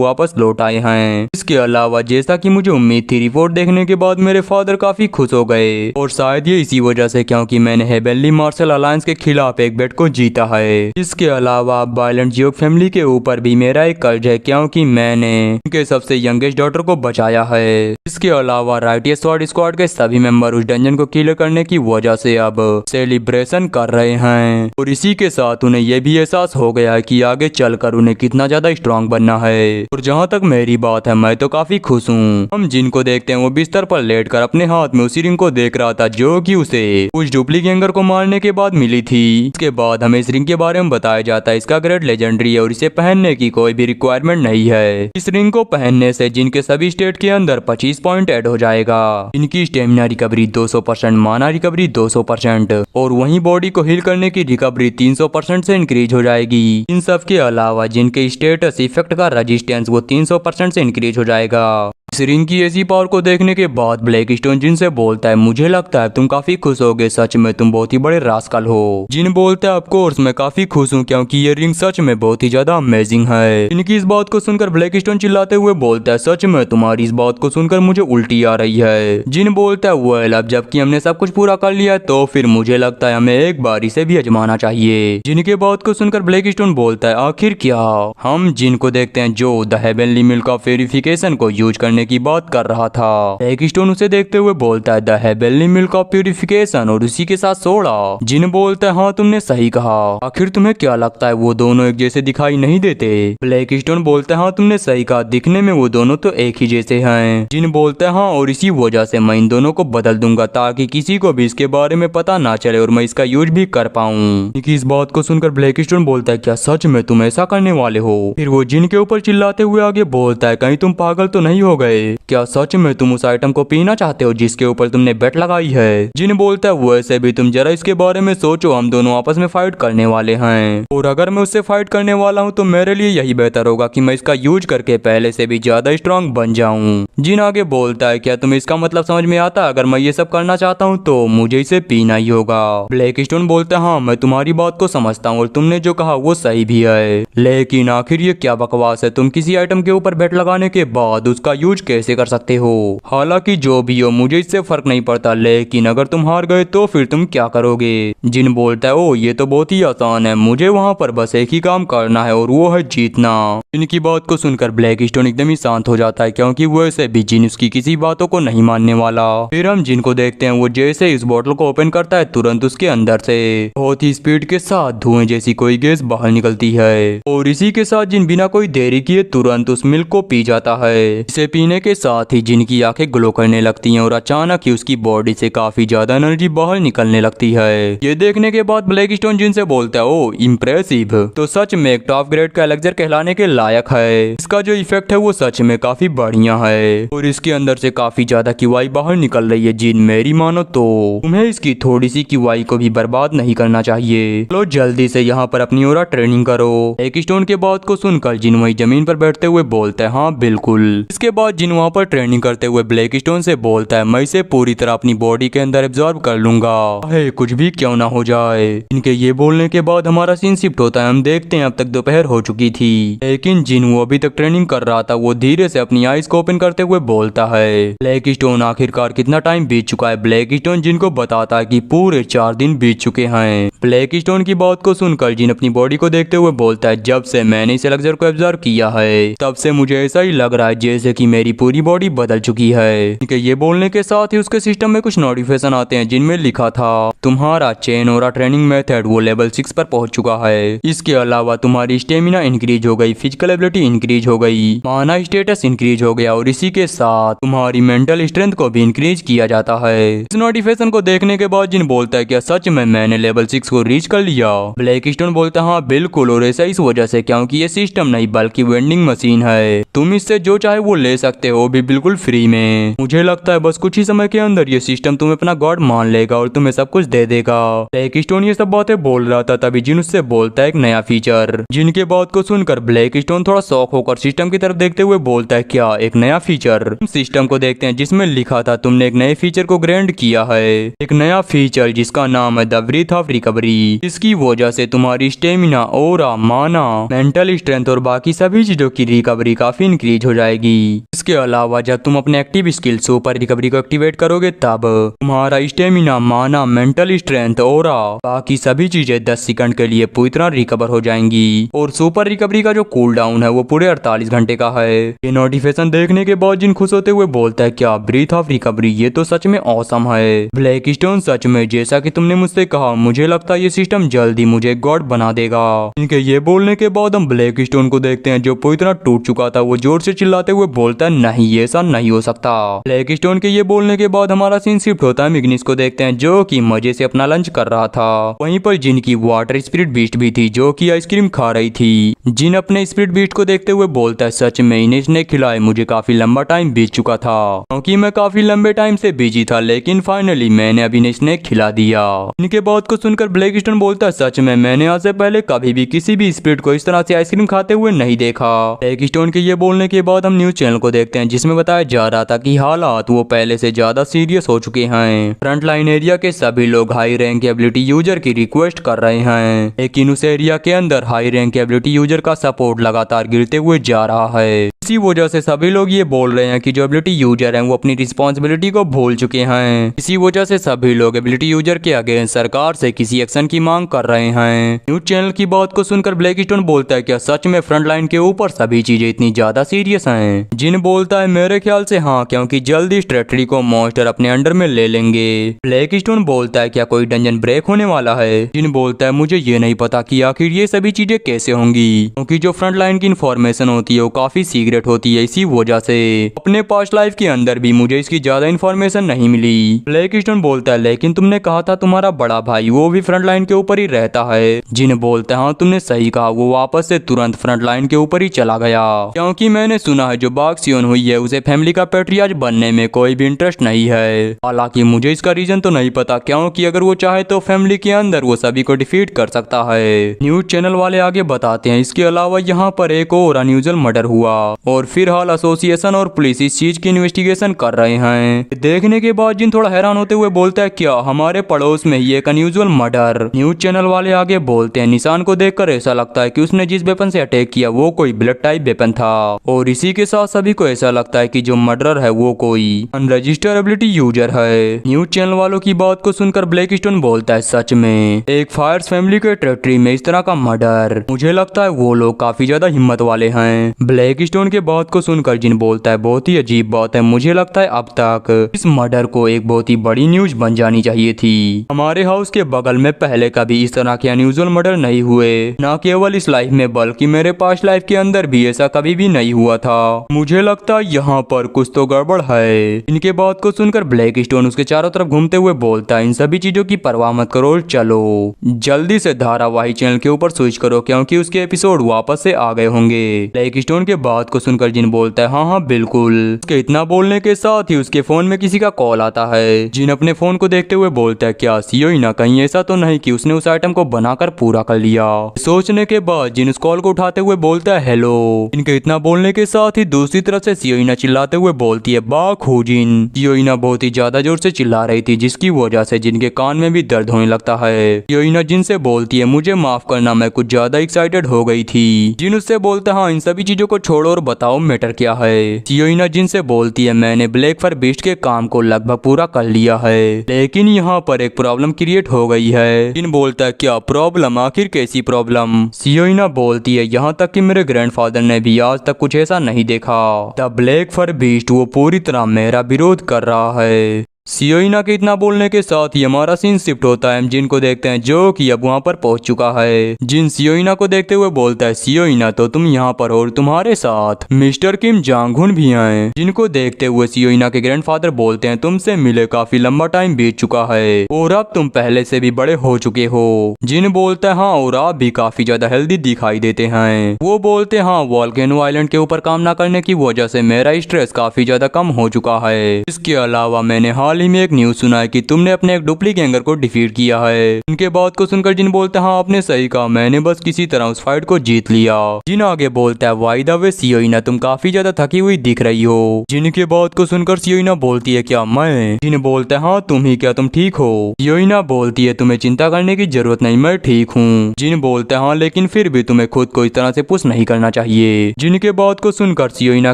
वापस लौट आए हैं। इसके अलावा जैसा कि मुझे उम्मीद थी रिपोर्ट देखने के बाद मेरे फादर काफी खुश हो गए, और शायद ये इसी वजह से क्योंकि मैंने हेवनली मार्शल अलायंस के खिलाफ एक बेट को जीता है। इसके अलावा वायलेंट जियोक फैमिली के ऊपर भी मेरा एक कर्ज है क्योंकि मैंने उनके सबसे यंगेस्ट डॉटर को बचाया है। इसके अलावा राइटियस स्वॉर्ड स्क्वाड के सभी मेंबर उस डंजन को क्लियर करने की वजह से अब सेलिब्रेशन कर रहे हैं, और इसी के साथ उन्हें यह भी एहसास हो गया है कि आगे चलकर उन्हें कितना ज्यादा स्ट्रांग बनना है। और जहाँ तक मेरी बात है मैं तो काफी खुश हूँ। हम जिनको देखते हैं वो बिस्तर पर लेटकर अपने हाथ में उसी रिंग को देख रहा था जो कि उसे उस डुप्लीगेंगर को मारने के बाद मिली थी। इसके बाद हमें इस रिंग के बारे में बताया जाता है इसका ग्रेड लेजेंडरी है और इसे पहनने की कोई भी रिक्वायरमेंट नहीं है। इस रिंग को पहनने से जिनके सभी स्टेट के अंदर 25 पॉइंट ऐड हो जाएगा। इनकी स्टेमिना रिकवरी 200%, माना रिकवरी 200%, और वहीं बॉडी को हील करने की रिकवरी 300% से इंक्रीज हो जाएगी। इन सब के अलावा जिनके स्टेटस इफेक्ट का रेजिस्टेंस वो 300% से इंक्रीज हो जाएगा। इस रिंग की ऐसी पावर को देखने के बाद ब्लैक स्टोन जिन से बोलता है मुझे लगता है तुम काफी खुश होगे, सच में तुम बहुत ही बड़े रास्कल हो। जिन बोलता है ऑफ कोर्स मैं काफी खुश हूँ क्योंकि ये रिंग सच में बहुत ही ज्यादा अमेजिंग है। इनकी इस बात को सुनकर ब्लैक स्टोन चिल्लाते हुए बोलता है सच में तुम्हारी इस बात को सुनकर मुझे उल्टी आ रही है। जिन बोलता है वेल अब जबकि हमने सब कुछ पूरा कर लिया तो फिर मुझे लगता है हमें एक बार इसे भी आजमाना चाहिए। जिनके बात को सुनकर ब्लैक स्टोन बोलता है आखिर क्या। हम जिन को देखते हैं जो the heavenly milk of purification को यूज करने की बात कर रहा था। ब्लैक स्टोन उसे देखते हुए बोलता है the heavenly milk of purification और उसी के साथ सोडा। जिन बोलता है हाँ तुमने सही कहा, आखिर तुम्हें क्या लगता है वो दोनों एक जैसे दिखाई नहीं देते। ब्लैक स्टोन बोलता है हाँ तुमने सही कहा, दिखने में वो दोनों तो एक ही जैसे हैं। जिन बोलता है हाँ और इसी वजह से मैं इन दोनों को बदल दूंगा ताकि किसी को भी इसके बारे में पता ना चले और मैं इसका यूज भी कर पाऊँ। इस बात को सुनकर ब्लैक स्टोन बोलता है क्या सच में तुम ऐसा करने वाले हो। फिर वो जिन के ऊपर चिल्लाते हुए आगे बोलता है कहीं तुम पागल तो नहीं हो गए, क्या सच में तुम उस आइटम को पीना चाहते हो जिसके ऊपर तुमने बेट लगाई है। जिन बोलता है वैसे भी तुम जरा इसके बारे में सोचो, हम दोनों आपस में फाइट करने वाले हैं और अगर मैं उससे फाइट करने वाला हूँ तो मेरे लिए यही बेहतर होगा कि मैं इसका यूज करके पहले से भी ज्यादा स्ट्रांग बन जाऊँ। जिन आगे बोलता है क्या तुम्हें इसका मतलब समझ में आता, अगर मैं ये सब करना चाहता हूँ तो मुझे इसे पीना ही होगा। ब्लैक स्टोन बोलता है हाँ मैं तुम्हारी बात को समझता हूँ और तुमने जो कहा वो सही भी है, लेकिन आखिर ये क्या बकवास है, तुम किसी आइटम के ऊपर बेट लगाने के बाद उसका यूज कैसे कर सकते हो। हालांकि जो भी हो मुझे इससे फर्क नहीं पड़ता, लेकिन अगर तुम हार गए तो फिर तुम क्या करोगे। जिन बोलता है ओ ये तो बहुत ही आसान है, मुझे वहाँ पर बस एक ही काम करना है और वो है जीतना। इनकी बात को सुनकर ब्लैक स्टोन एकदम ही शांत हो जाता है क्योंकि वो ऐसे भी जिन उसकी किसी बातों को नहीं मानने वाला। फिर हम जिन को देखते हैं वो जैसे इस बोतल को ओपन करता है तुरंत उसके अंदर से बहुत ही स्पीड के साथ धुएं जैसी कोई गैस बाहर निकलती है और इसी के साथ जिन बिना कोई देरी किए तुरंत उस मिल्क को पी जाता है। इसे पीने पीने के साथ ही जिन की आंखें ग्लो करने लगती हैं और अचानक ही उसकी बॉडी से काफी ज्यादा एनर्जी बाहर निकलने लगती है। ये देखने के बाद ब्लैक स्टोन जिन से बोलता है, ओ इम्प्रेसिव, तो सच में एक टॉप ग्रेड का एलेक्सर कहलाने के लायक है। इसका जो इफेक्ट है वो सच में काफी बढ़िया है और इसके अंदर से काफी ज्यादा क्यूआई बाहर निकल रही है। जिन मेरी मानो तो तुम्हें इसकी थोड़ी सी क्यूआई को भी बर्बाद नहीं करना चाहिए। चलो जल्दी से यहाँ पर अपनी ओरा ट्रेनिंग करो। एक स्टोन के बात को सुनकर जिन वही जमीन पर बैठते हुए बोलता है, हाँ बिल्कुल। इसके बाद जिन वहाँ पर ट्रेनिंग करते हुए ब्लैक स्टोन से बोलता है, मैं इसे पूरी तरह अपनी बॉडी के अंदर एब्जॉर्ब कर लूंगा, चाहे कुछ भी क्यों ना हो जाए। इनके ये बोलने के बाद हमारा सीन शिफ्ट होता है। हम देखते हैं अब तक दोपहर हो चुकी थी, लेकिन जिन वो अभी तक ट्रेनिंग कर रहा था वो धीरे से अपनी आईज को ओपन करते हुए बोलता है, ब्लैक स्टोन आखिरकार कितना टाइम बीत चुका है। ब्लैक स्टोन जिन को बताता है कि पूरे 4 दिन बीत चुके हैं। ब्लैक स्टोन की बात को सुनकर जिन अपनी बॉडी को देखते हुए बोलता है, जब से मैंने इस एलेक्सर को एब्जॉर्ब किया है तब से मुझे ऐसा ही लग रहा है जैसे कि मेरी पूरी बॉडी बदल चुकी है। इनके ये बोलने के साथ ही उसके सिस्टम में कुछ नोटिफिकेशन आते हैं जिनमें लिखा था, तुम्हारा चेन ओरा ट्रेनिंग मेथड वो लेवल 6 पर पहुंच चुका है। इसके अलावा तुम्हारी स्टेमिना इंक्रीज हो गई, फिजिकल एबिलिटी इंक्रीज हो गई, माना स्टेटस इंक्रीज हो गया और इसी के साथ तुम्हारी मेंटल स्ट्रेंथ को भी इंक्रीज किया जाता है। इस नोटिफिकेशन को देखने के बाद जिन बोलता है, क्या सच में मैंने लेवल 6 को रीच कर लिया? ब्लैक स्टोन बोलता है, हाँ बिल्कुल, और ऐसा इस वजह से क्योंकि ये सिस्टम नहीं बल्कि वेंडिंग मशीन है। तुम इससे जो चाहे वो ले सकते हो, भी बिल्कुल फ्री में। मुझे लगता है बस कुछ ही समय के अंदर ये सिस्टम तुम्हें अपना गॉड मान लेगा और तुम्हें सब कुछ दे देगा। ब्लैक स्टोन ये सब बातें बोल रहा था तभी जिन उससे बोलता है एक नया फीचर। जिनके बात को सुनकर ब्लैक स्टोन थोड़ा शॉक होकर सिस्टम की तरफ देखते हुए बोलता है, क्या एक नया फीचर? सिस्टम को देखते हैं जिसमें लिखा था, तुमने एक नए फीचर को ग्रैंड किया है, एक नया फीचर जिसका नाम है द ब्रीथ ऑफ रिकवरी। इसकी वजह से तुम्हारी स्टेमिना, ओरा, माना, मेंटल स्ट्रेंथ और बाकी सभी चीजों की रिकवरी काफी इंक्रीज हो जाएगी। इसके अलावा जब तुम अपने एक्टिव स्किल सुपर रिकवरी को एक्टिवेट करोगे तब तुम्हारा स्टेमिना, माना, मेंटल स्ट्रेंथ, ओरा, बाकी सभी चीजें 10 सेकंड के लिए पूरी तरह रिकवर हो जाएंगी और सुपर रिकवरी का जो कूल डाउन है वो पूरे 48 घंटे का है। ये नोटिफिकेशन देखने के बाद जिन खुश होते हुए बोलता है, क्या ब्रीथ ऑफ रिकवरी, ये तो सच में ऑसम है। ब्लैक स्टोन सच में जैसा कि तुमने मुझसे कहा, मुझे लगता है ये सिस्टम जल्दी मुझे गॉड बना देगा। इनके ये बोलने के बाद हम ब्लैक स्टोन को देखते हैं जो पूरी तरह टूट चुका था। वो जोर से चिल्लाते हुए बोलता है, नहीं ये ऐसा नहीं हो सकता। ब्लैक स्टोन के ये बोलने के बाद हमारा सीन शिफ्ट होता है। मिग्निस को देखते हैं जो कि मजे से अपना लंच कर रहा था। वहीं पर जिन की वाटर स्पिरिट बीस्ट भी थी जो कि आइसक्रीम खा रही थी। जिन अपने स्पिरिट बीस्ट को देखते हुए बोलता है, सच में इन्हें स्नैक खिलाए मुझे काफी लंबा टाइम बीत चुका था क्योंकि मैं काफी लंबे टाइम से बिजी था, लेकिन फाइनली मैंने अभी इन्हें स्नैक खिला दिया। इनके बात को सुनकर ब्लैक स्टोन बोलता है, सच में मैंने आज से पहले कभी भी किसी भी स्पिरिट को इस तरह से आइसक्रीम खाते हुए नहीं देखा। ब्लैक स्टोन के ये बोलने के बाद हम न्यूज चैनल को देखते हैं जिसमें बताया जा रहा था कि हालात वो पहले से ज्यादा सीरियस हो चुके हैं। फ्रंट लाइन एरिया के सभी लोग हाई रैंक एबिलिटी यूजर की रिक्वेस्ट कर रहे हैं, लेकिन उस एरिया के अंदर हाई रैंक एबिलिटी यूजर का सपोर्ट लगातार गिरते हुए जा रहा है। इसी वजह से सभी लोग ये बोल रहे हैं कि जो एबिलिटी यूजर हैं वो अपनी रिस्पॉन्सिबिलिटी को भूल चुके हैं। इसी वजह से सभी लोग एबिलिटी यूजर के अगेंस्ट सरकार से किसी एक्शन की मांग कर रहे हैं। न्यूज चैनल की बात को सुनकर ब्लैक स्टोन बोलता है, क्या सच में फ्रंट लाइन के ऊपर सभी चीजें इतनी ज्यादा सीरियस हैं? जिन बोलता है, मेरे ख्याल से हाँ, क्योंकि जल्दी इस टेरिटरी को मॉन्स्टर अपने अंडर में ले लेंगे। ब्लैक स्टोन बोलता है, क्या कोई डंजन ब्रेक होने वाला है? जिन बोलता है, मुझे ये नहीं पता कि आखिर ये सभी चीजें कैसे होंगी, क्योंकि जो फ्रंट लाइन की इन्फॉर्मेशन होती है वो काफी सीक्रेट होती है। इसी वजह से अपने पास्ट लाइफ के अंदर भी मुझे इसकी ज्यादा इन्फॉर्मेशन नहीं मिली। ब्लैक स्टोन बोलता है, लेकिन तुमने कहा था तुम्हारा बड़ा भाई वो भी फ्रंट लाइन के ऊपर ही रहता है। जिन बोलता है, हाँ तुमने सही कहा, वो वापस से तुरंत फ्रंट लाइन के ऊपर ही चला गया, क्योंकि मैंने सुना है जो बाक्सियन हुई है उसे फैमिली का पैट्रियार्च बनने में कोई भी इंटरेस्ट नहीं है। हालांकि मुझे इसका रीजन तो नहीं पता, क्योंकि अगर वो चाहे तो फैमिली के अंदर वो सभी को डिफीट कर सकता है। न्यूज चैनल वाले आगे बताते हैं, इसके अलावा यहाँ पर एक और अनयूजुअल मर्डर हुआ और फिलहाल एसोसिएशन और पुलिस इस चीज की इन्वेस्टिगेशन कर रहे हैं। देखने के बाद जिन थोड़ा हैरान होते हुए बोलता है, क्या हमारे पड़ोस में ही एक अनयूजुअल मर्डर? न्यूज चैनल वाले आगे बोलते हैं, निशान को देखकर ऐसा लगता है कि उसने जिस वेपन से अटैक किया वो कोई ब्लड टाइप वेपन था और इसी के साथ सभी को ऐसा लगता है कि जो मर्डरर है वो कोई अनरजिस्टर्ड एबिलिटी यूजर है। न्यूज चैनल वालों की बात को सुनकर ब्लैक स्टोन बोलता है, सच में एक फायर्स फैमिली के टेरिटरी में इस तरह का मर्डर, मुझे लगता है वो लोग काफी ज्यादा हिम्मत वाले हैं। ब्लैक स्टोन के बात को सुनकर जिन बोलता है बहुत ही अजीब बात है, मुझे लगता है अब तक इस मर्डर को एक बहुत ही बड़ी न्यूज बन जानी चाहिए थी। हमारे हाउस के बगल में पहले कभी इस तरह के अनयूजुअल मर्डर नहीं हुए, न केवल इस लाइफ में बल्कि मेरे पास्ट लाइफ के अंदर भी ऐसा कभी भी नहीं हुआ था। मुझे लगता है यहाँ पर कुछ तो गड़बड़ है। इनके बात को सुनकर ब्लैक स्टोन उसके चारों तरफ घूमते हुए बोलता है इन सभी चीजों की परवाह मत करो, चलो जल्दी से धारावाही चैनल के ऊपर स्विच करो क्योंकि उसके एपिसोड वापस से आ गए होंगे। ब्लैक स्टोन के बात को सुनकर जिन बोलता है हाँ हाँ बिल्कुल। उसके इतना बोलने के साथ ही उसके फोन में किसी का कॉल आता है। जिन अपने फोन को देखते हुए बोलता है क्या सियोइना कहीं ऐसा तो नहीं कि उसने उस आइटम को बनाकर पूरा कर लिया। सोचने के बाद जिन उस कॉल को उठाते हुए बोलता है हेलो। इनके इतना बोलने के साथ ही दूसरी तरफ से सियोइना चिल्लाते हुए बोलती है बाखू जिन। सियोइना बहुत ही ज्यादा जोर से चिल्ला रही थी जिसकी वजह से जिनके कान में भी दर्द होने लगता है। सियोइना जिन से बोलती है मुझे माफ करना, मैं कुछ ज्यादा एक्साइटेड हो गई थी। जिन उससे बोलता है हाँ इन सभी चीजों को छोड़ो और बताओ मैटर क्या है। सियोइना जिन से बोलती है मैंने ब्लैक फर बीस्ट के काम को लगभग पूरा कर लिया है, लेकिन यहाँ पर एक प्रॉब्लम क्रिएट हो गई है। जिन बोलता है क्या प्रॉब्लम, आखिर कैसी प्रॉब्लम। सियोइना बोलती है यहाँ तक कि मेरे ग्रैंडफादर ने भी आज तक कुछ ऐसा नहीं देखा। द ब्लैक फर बीस्ट वो पूरी तरह मेरा विरोध कर रहा है। सियोइना के इतना बोलने के साथ ही हमारा सीन शिफ्ट होता है। हम जिन को देखते हैं जो कि अब वहाँ पर पहुंच चुका है। जिन सियोइना को देखते हुए बोलता है सियोइना तो तुम यहाँ पर हो और तुम्हारे साथ मिस्टर किम जांगहुन भी हैं। जिनको देखते हुए सियोइना के ग्रैंडफादर बोलते हैं तुमसे मिले काफी लंबा टाइम बीत चुका है और अब तुम पहले से भी बड़े हो चुके हो। जिन बोलता है हाँ और आप भी काफी ज्यादा हेल्दी दिखाई देते हैं। वो बोलते हैं हाँ वोल्केनो आइलैंड के ऊपर काम न करने की वजह से मेरा स्ट्रेस काफी ज्यादा कम हो चुका है। इसके अलावा मैंने हाल ही में एक न्यूज सुना है कि तुमने अपने एक डुप्लीगैंगर को डिफीट किया है। उनके बात को सुनकर जिन बोलता है हाँ आपने सही कहा, मैंने बस किसी तरह उस फाइट को जीत लिया। जिन आगे बोलता है बाय द वे सियोइना तुम काफी ज्यादा थकी हुई दिख रही हो। जिनके बात को सुनकर सियोइना बोलती है क्या मैं। जिन बोलता है हाँ तुम ही, क्या तुम ठीक हो। सियोइना बोलती है तुम्हें चिंता करने की जरूरत नहीं, मैं ठीक हूँ। जिन बोलता है हाँ लेकिन फिर भी तुम्हें खुद को इस तरह से पुश नहीं करना चाहिए। जिनके बात को सुनकर सियोइना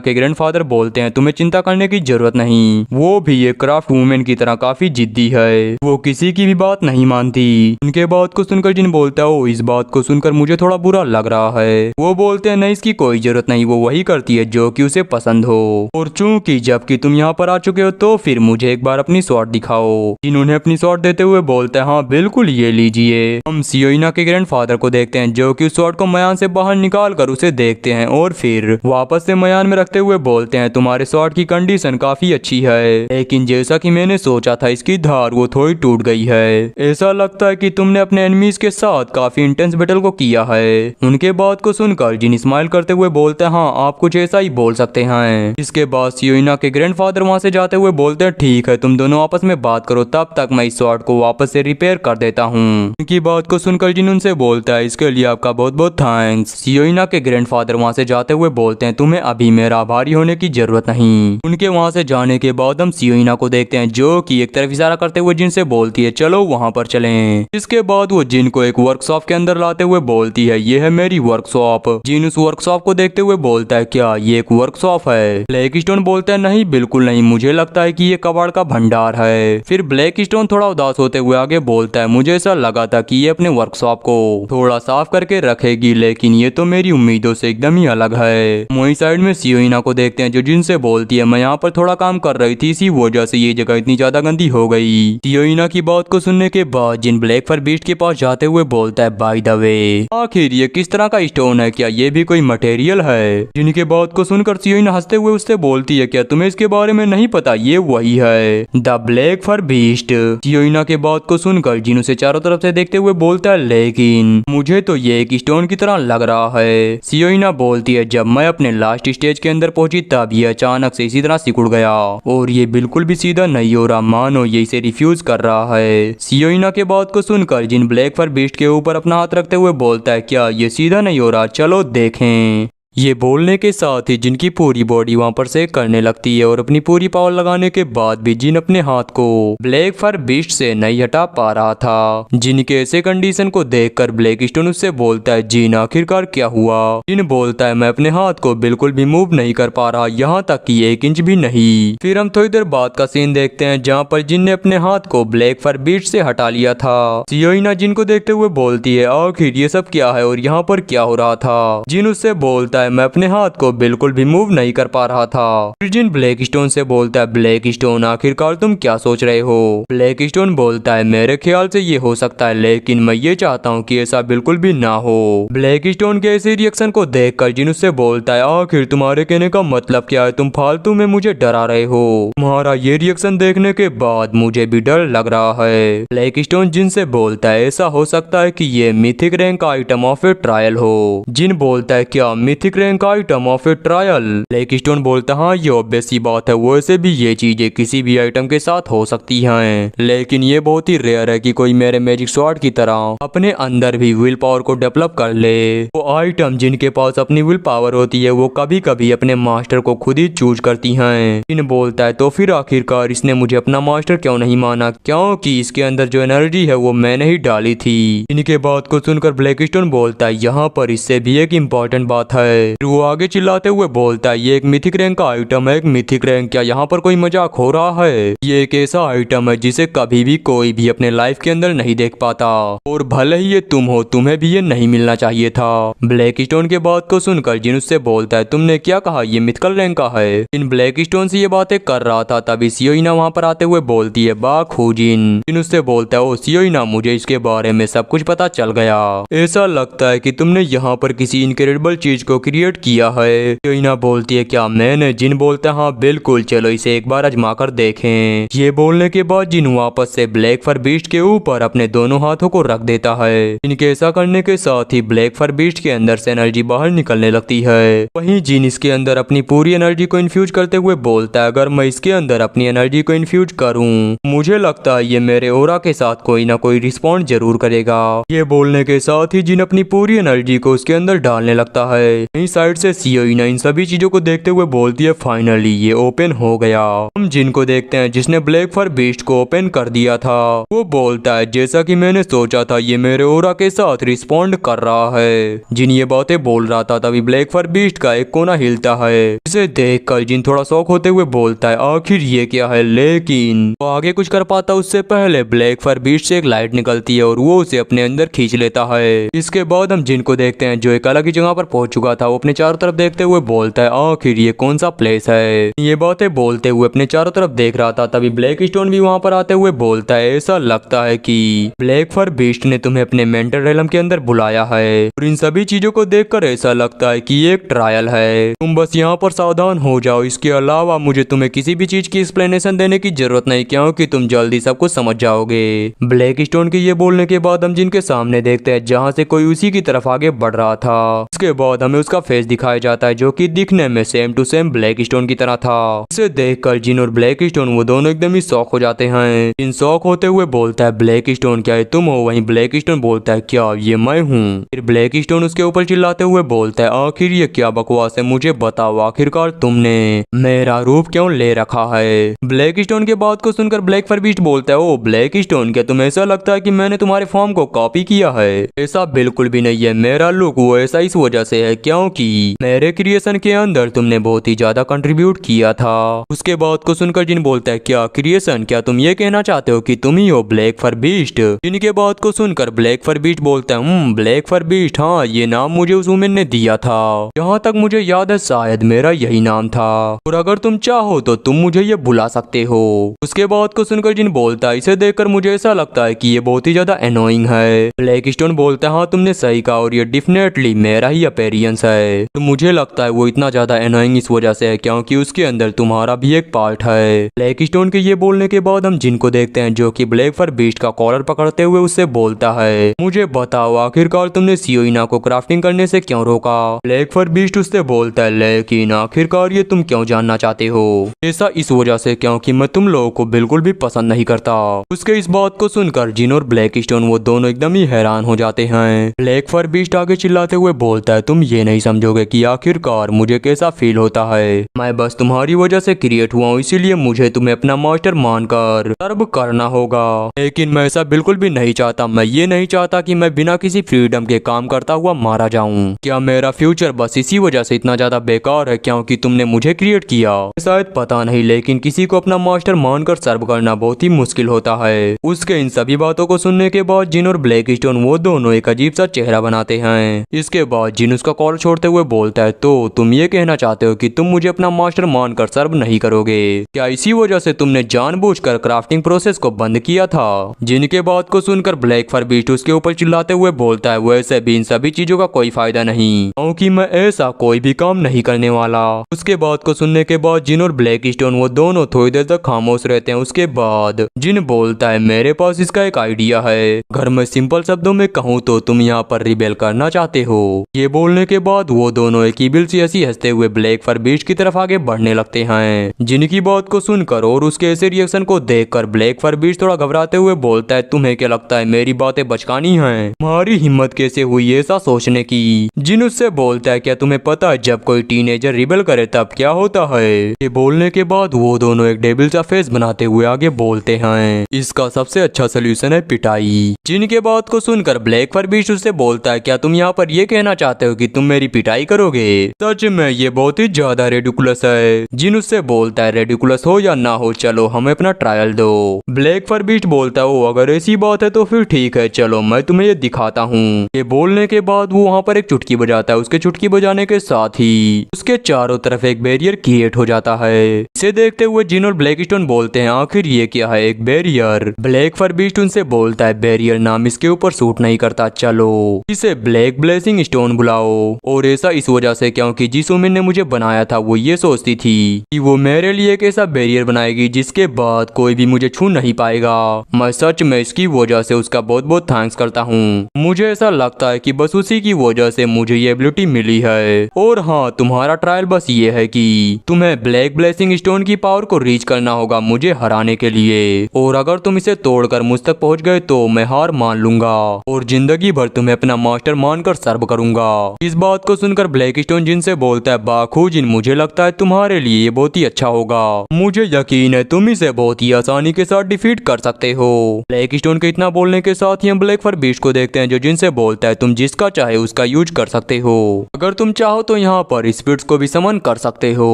के ग्रैंडफादर बोलते हैं तुम्हें चिंता करने की जरूरत नहीं, वो भी एक क्राफ्ट वुमेन की तरह काफी जिद्दी है, वो किसी की भी बात नहीं मानती। उनके बात को सुनकर जिन बोलता है इस बात को सुनकर मुझे थोड़ा बुरा लग रहा है। वो बोलते हैं नहीं इसकी कोई जरूरत नहीं, वो वही करती है जो कि उसे पसंद हो। और चूंकि जबकि तुम यहाँ पर आ चुके हो तो फिर मुझे एक बार अपनी स्वॉर्ड दिखाओ। जिन्होंने अपनी स्वॉर्ड देते हुए बोलता है हाँ बिल्कुल ये लीजिए। हम सियोइना के ग्रैंडफादर को देखते हैं जो कि उस स्वॉर्ड को मयान से बाहर निकाल कर उसे देखते हैं और फिर वापस से मयान में रखते हुए बोलते हैं तुम्हारे स्वॉर्ड की कंडीशन काफी अच्छी है, लेकिन जैसा कि मैंने सोचा था इसकी धार वो थोड़ी टूट गई है। ऐसा लगता है कि तुमने अपने एनिमीज के साथ काफी इंटेंस बैटल को किया है। उनके बात को सुनकर जिन स्माइल करते हुए बोलते हैं हाँ आप कुछ ऐसा ही बोल सकते हैं। इसके बाद सियोइना के ग्रैंडफादर वहां से जाते हुए बोलते हैं ठीक है तुम दोनों आपस में बात करो, तब तक मैं इस स्वॉर्ड को वापस से रिपेयर कर देता हूँ। उनकी बात को सुनकर जिन उनसे बोलता है इसके लिए आपका बहुत बहुत थैंक्स। सियोइना के ग्रैंडफादर वहां से जाते हुए बोलते हैं तुम्हें अभी मेरा आभारी होने की जरूरत नहीं। उनके वहां से जाने के बाद हम सियोइना को देखते हैं जो कि एक तरफ इशारा करते हुए जिन से बोलती है चलो वहां पर चलें। इसके बाद वो जिन को एक वर्कशॉप के अंदर लाते हुए बोलती है ये है मेरी वर्कशॉप। जिन उस वर्कशॉप को देखते हुए बोलता है क्या ये एक वर्कशॉप है। ब्लैक स्टोन बोलता है नहीं बिल्कुल नहीं, मुझे लगता है कि ये कबाड़ का भंडार है। फिर ब्लैक स्टोन थोड़ा उदास होते हुए आगे बोलता है मुझे ऐसा लगा था कि ये अपने वर्कशॉप को थोड़ा साफ करके रखेगी, लेकिन ये तो मेरी उम्मीदों से एकदम ही अलग है। वही साइड में सियोइना को देखते हैं जो जिन से बोलती है मैं यहाँ पर थोड़ा काम कर रही थी, इसी वजह से ये जगह इतनी ज्यादा गंदी हो गई। सियोइना की बात को सुनने के बाद जिन ब्लैक फर बीस्ट के पास जाते हुए बोलता है बाय द वे आखिर ये किस तरह का स्टोन है, क्या ये भी कोई मटेरियल है। जिनके बात को सुनकर सियोइना हंसते हुए उससे बोलती है क्या तुम्हें इसके बारे में नहीं पता, ये वही है द ब्लैक फर बीस्ट। सियोइना के बात को सुनकर जिन उसे चारों तरफ से देखते हुए बोलता है लेकिन मुझे तो ये एक स्टोन की तरह लग रहा है। सियोइना बोलती है जब मैं अपने लास्ट स्टेज के अंदर पहुंची तब ये अचानक से इसी तरह सिकुड़ गया और ये बिल्कुल भी सीधा नहीं हो रहा, मानो ये इसे रिफ्यूज कर रहा है। सियोइना के बात को सुनकर जिन ब्लैक फर बीस्ट के ऊपर अपना हाथ रखते हुए बोलता है क्या ये सीधा नहीं हो रहा, चलो देखें। ये बोलने के साथ ही जिनकी पूरी बॉडी वहां पर से करने लगती है और अपनी पूरी पावर लगाने के बाद भी जिन अपने हाथ को ब्लैक फर बीस्ट से नहीं हटा पा रहा था। जिन के ऐसे कंडीशन को देखकर ब्लैक स्टोन उससे बोलता है जिन आखिरकार क्या हुआ। जिन बोलता है मैं अपने हाथ को बिल्कुल भी मूव नहीं कर पा रहा, यहाँ तक कि 1 इंच भी नहीं। फिर हम थोड़ी देर बाद का सीन देखते हैं जहाँ पर जिन ने अपने हाथ को ब्लैक फर बीस्ट से हटा लिया था। सियोइना जिन को देखते हुए बोलती है आखिर ये सब क्या है और यहाँ पर क्या हो रहा था। जिन उससे बोलता है है मैं अपने हाथ को बिल्कुल भी मूव नहीं कर पा रहा था। फिर जिन ब्लैक स्टोन से बोलता है ब्लैक स्टोन आखिरकार तुम क्या सोच रहे हो। ब्लैक स्टोन बोलता है मेरे ख्याल से ये हो सकता है लेकिन मैं ये चाहता हूँ कि ऐसा बिल्कुल भी ना हो। ब्लैक स्टोन के ऐसे रिएक्शन को देखकर जिन उससे बोलता है आखिर तुम्हारे कहने का मतलब क्या है, तुम फालतू में मुझे डरा रहे हो। तुम्हारा ये रिएक्शन देखने के बाद मुझे भी डर लग रहा है। ब्लैक स्टोन जिन से बोलता है ऐसा हो सकता है कि ये mythic rank item of A trial हो। जिन बोलता है क्या mythic rank item of A trial. Black stone बोलता है हाँ ये ऑब्वियस सी बात है, वैसे भी ये चीजें किसी भी आइटम के साथ हो सकती हैं लेकिन ये बहुत ही रेयर है कि कोई मेरे मैजिक स्वॉर्ड की तरह अपने अंदर भी विल पावर को डेवलप कर ले। वो आइटम जिनके पास अपनी विल पावर होती है वो कभी कभी अपने मास्टर को खुद ही चूज करती हैं। जिन बोलता है तो फिर आखिरकार इसने मुझे अपना मास्टर क्यों नहीं माना, क्योंकि इसके अंदर जो एनर्जी है वो मैंने ही डाली थी। इनके बात को सुनकर ब्लैक स्टोन बोलता है यहाँ पर इससे भी एक इम्पोर्टेंट बात है। फिर वो आगे चिल्लाते हुए बोलता है ये एक मिथिक रैंक का आइटम है। एक मिथिक रैंक, क्या यहाँ पर कोई मजाक हो रहा है? ये एक ऐसा आइटम है जिसे कभी भी कोई भी अपने लाइफ के अंदर नहीं देख पाता और भले ही ये तुम हो तुम्हें भी ये नहीं मिलना चाहिए था। ब्लैक स्टोन के बात को सुनकर जिन उससे बोलता है तुमने क्या कहा ये मिथिकल रैंक का है। जिन ब्लैक स्टोन से ये बातें कर रहा था तभी सियोइना वहाँ पर आते हुए बोलती है बाखू जिन उससे बोलता है ओ सियोइना मुझे इसके बारे में सब कुछ पता चल गया। ऐसा लगता है कि तुमने यहाँ पर किसी इनक्रेडिबल चीज को क्रिएट किया है। सियोइना बोलती है क्या मैंने। जिन बोलता है हाँ बिल्कुल चलो इसे एक बार आजमा कर देखें। ये बोलने के बाद जिन वापस से ब्लैक फर बीस्ट के ऊपर अपने दोनों हाथों को रख देता है। इनके ऐसा करने के साथ ही ब्लैक फर बीस्ट के अंदर से एनर्जी बाहर निकलने लगती है। वहीं जिन इसके अंदर अपनी पूरी एनर्जी को इन्फ्यूज करते हुए बोलता है अगर मैं इसके अंदर अपनी एनर्जी को इन्फ्यूज करूं मुझे लगता है ये मेरे ओरा के साथ कोई ना कोई रिस्पॉन्ड जरूर करेगा। ये बोलने के साथ ही जिन अपनी पूरी एनर्जी को उसके अंदर डालने लगता है। वहीं साइड से सियोइना इन सभी चीजों को देखते हुए बोलती है फाइनली ये ओपन हो गया। हम जिन को देखते हैं जिसने ब्लैक फर बीस्ट को ओपन कर दिया था। वो बोलता है जैसा कि मैंने सोचा था ये मेरे ओरा के साथ रिस्पॉन्ड कर रहा है। जिन ये बातें बोल रहा था तभी ब्लैक फर बीस्ट का एक कोना हिलता है। इसे देखकर जिन थोड़ा शौक होते हुए बोलता है आखिर ये क्या है, लेकिन वो आगे कुछ कर पाता उससे पहले ब्लैक फर बीस्ट से एक लाइट निकलती है और वो उसे अपने अंदर खींच लेता है। इसके बाद हम जिन को देखते हैं जो एक अलग ही जगह पर पहुंच चुका था। वो अपने चारों तरफ देखते हुए बोलता है आखिर ये कौन सा प्लेस है। ये बातें बोलते हुए अपने चारों तरफ देख रहा था तभी ब्लैक स्टोन भी वहां पर आते हुए बोलता है ऐसा लगता है कि ब्लैक फर बीस्ट ने तुम्हें अपने मेंटल रेलम के अंदर बुलाया है और इन सभी चीजों को देखकर ऐसा लगता है कि ये एक ट्रायल है। तुम बस यहाँ पर सावधान हो जाओ। इसके अलावा मुझे तुम्हें किसी भी चीज की एक्सप्लेनेशन देने की जरूरत नहीं क्योंकि तुम जल्दी सब कुछ समझ जाओगे। ब्लैक स्टोन के ये बोलने के बाद हम जिनके सामने देखते हैं जहाँ से कोई उसी की तरफ आगे बढ़ रहा था। उसके बाद हमें उसका फेस दिखाया जाता है जो कि दिखने में same to same black stone की तरह था। इसे देखकर जिन और ब्लैक स्टोन वो दोनों एकदम ही शॉक हो जाते हैं। जिन शॉक होते हुए बोलता है ब्लैक स्टोन क्या है तुम हो। वहीं ब्लैक स्टोन बोलता है क्या ये मैं हूँ। फिर ब्लैक स्टोन उसके ऊपर चिल्लाते हुए बोलता है आखिर ये क्या बकवास है, मुझे बताओ आखिरकार तुमने मेरा रूप क्यों ले रखा है। ब्लैक स्टोन के बात को सुनकर ब्लैक फर बीस्ट बोलता है ओ ब्लैक स्टोन क्या तुम्हें ऐसा लगता है कि मैंने तुम्हारे फॉर्म को कॉपी किया है। ऐसा बिल्कुल भी नहीं है, मेरा लुक वो ऐसा इस वजह से है क्योंकि मेरे क्रिएशन के अंदर तुमने बहुत ही ज्यादा कंट्रीब्यूट किया था। उसके बाद को सुनकर जिन बोलता है क्या क्रिएशन, क्या तुम ये कहना चाहते हो कि तुम ही हो ब्लैक फर बीस्ट। जिनके बात को सुनकर ब्लैक फर बीस्ट बोलता है ब्लैक फर बीस्ट, हाँ ये नाम मुझे उस वुमेन ने दिया था। जहाँ तक मुझे याद है शायद मेरा यही नाम था और अगर तुम चाहो तो तुम मुझे ये बुला सकते हो। उसके बाद को सुनकर जिन बोलता है इसे देखकर मुझे ऐसा लगता है कि ये बहुत ही ज्यादा एनोइंग है। ब्लैक स्टोन बोलता है हाँ तुमने सही कहा और ये डेफिनेटली मेरा ही अपीयरेंस है। तो मुझे लगता है वो इतना ज्यादा एनोइंग इस वजह से है क्योंकि उसके अंदर तुम्हारा भी एक पार्ट है। ब्लैक स्टोन के ये बोलने के बाद हम जिन को देखते हैं जो कि ब्लैक फर बीस्ट का कॉलर पकड़ते हुए उससे बोलता है मुझे बताओ आखिरकार तुमने सियोइना को क्राफ्टिंग करने से क्यों रोका। ब्लैक फर बीस्ट उससे बोलता है लेकिन आखिरकार ये तुम क्यों जानना चाहते हो। ऐसा इस वजह से क्योंकि मैं तुम लोगों को बिल्कुल भी पसंद नहीं करता। उसके इस बात को सुनकर जिन और ब्लैक स्टोन वो दोनों एकदम ही हैरान हो जाते हैं। ब्लैक फर बीस्ट आगे चिल्लाते हुए बोलता है तुम ये नहीं समझोगे कि आखिरकार मुझे कैसा फील होता है। मैं बस तुम्हारी वजह से क्रिएट हुआ हूँ इसीलिए मुझे तुम्हें अपना मास्टर मानकर सर्व करना होगा। लेकिन मैं ऐसा बिल्कुल भी नहीं चाहता। मैं ये नहीं चाहता कि मैं बिना किसी फ्रीडम के काम करता हुआ मारा जाऊं। क्या मेरा फ्यूचर बस इसी वजह से इतना ज्यादा बेकार है क्योंकि तुमने मुझे क्रिएट किया। शायद पता नहीं लेकिन किसी को अपना मास्टर मानकर सर्व करना बहुत ही मुश्किल होता है। उसके इन सभी बातों को सुनने के बाद जिन और ब्लैक स्टोन वो दोनों एक अजीब सा चेहरा बनाते हैं। इसके बाद जिन उसका कॉल छोड़ छोड़ते हुए बोलता है, तो तुम ये कहना चाहते हो कि तुम मुझे अपना मास्टर मानकर सर्व नहीं करोगे? क्या इसी वजह से तुमने जानबूझकर क्राफ्टिंग प्रोसेस को बंद किया था? जिन के बात को सुनकर ब्लैक फर बीस्ट उसके ऊपर चिल्लाते हुए बोलता है, वैसे भी इन सभी चीजों का कोई फायदा नहीं, क्योंकि मैं ऐसा कोई भी काम नहीं करने वाला। उसके बात को सुनने के बाद जिन और ब्लैक स्टोन वो दोनों थोड़ी देर तक खामोश रहते हैं। उसके बाद जिन बोलता है, मेरे पास इसका एक आइडिया है। अगर मैं सिंपल शब्दों में कहूँ तो तुम यहाँ पर रिबेल करना चाहते हो। ये बोलने के बाद वो दोनों एक ईविल सी ऐसी हंसते हुए ब्लैक फर बीस्ट की तरफ आगे बढ़ने लगते हैं। जिनकी बात को सुनकर और उसके ऐसे रिएक्शन को देखकर ब्लैक फर बीस्ट थोड़ा घबराते हुए बोलता है, तुम्हें क्या लगता है मेरी बातें बचकानी हैं? तुम्हारी हिम्मत कैसे हुई ऐसा सोचने की? जिन उससे बोलता है, क्या तुम्हें पता है जब कोई टीनेजर रिबेल करे तब क्या होता है? ये बोलने के बाद वो दोनों एक डेविल सा फेस बनाते हुए आगे बोलते हैं, इसका सबसे अच्छा सोल्यूशन है पिटाई। जिनके बात को सुनकर ब्लैक फर बीस्ट उससे बोलता है, क्या तुम यहाँ पर ये कहना चाहते हो कि तुम मेरी पिटाई करोगे? सच में ये बहुत ही ज्यादा रेडिकुलस है। जिन उससे बोलता है, रेडिकुलस हो या ना हो, चलो हमें अपना ट्रायल दो। ब्लैक फर बीस्ट बोलता है, अगर ऐसी बात है तो फिर ठीक है, चलो मैं तुम्हें ये दिखाता हूँ। ये बोलने के बाद वो वहाँ पर एक चुटकी बजाता है। उसके चुटकी बजाने के साथ ही उसके चारों तरफ एक बैरियर क्रिएट हो जाता है। इसे देखते हुए जिन और ब्लैक स्टोन बोलते हैं, आखिर ये क्या है, एक बैरियर? ब्लैक फर बीस्ट उनसे बोलता है, बैरियर नाम इसके ऊपर सूट नहीं करता, चलो इसे ब्लैक ब्लेसिंग स्टोन बुलाओ। और ऐसा इस वजह से क्योंकि जिस वुमेन ने मुझे बनाया था वो ये सोचती थी कि वो मेरे लिए एक ऐसा बैरियर बनाएगी जिसके बाद कोई भी मुझे छू नहीं पाएगा। मैं सच में इसकी वजह से उसका बहुत बहुत थैंक्स करता हूँ। मुझे ऐसा लगता है कि बस उसी की वजह से मुझे ये एबिलिटी मिली है। और हाँ, तुम्हारा ट्रायल बस ये है कि तुम्हें ब्लैक ब्लेसिंग स्टोन की पावर को रीच करना होगा मुझे हराने के लिए। और अगर तुम इसे तोड़कर मुझ तक पहुंच गए तो मैं हार मान लूंगा और जिंदगी भर तुम्हें अपना मास्टर मानकर सर्व करूंगा। इस बात को सुनकर ब्लैक स्टोन जिन से बोलता है, बाखू जिन, मुझे लगता है तुम्हारे लिए ये बहुत ही अच्छा होगा। मुझे यकीन है तुम इसे बहुत ही आसानी के साथ डिफीट कर सकते हो। ब्लैक स्टोन के इतना बोलने के साथ ही हम ब्लैक फर बीस्ट को देखते हैं जो जिन से बोलता है, तुम जिसका चाहे उसका यूज कर सकते हो। अगर तुम चाहो तो यहाँ पर स्पिरिट्स को भी समन कर सकते हो।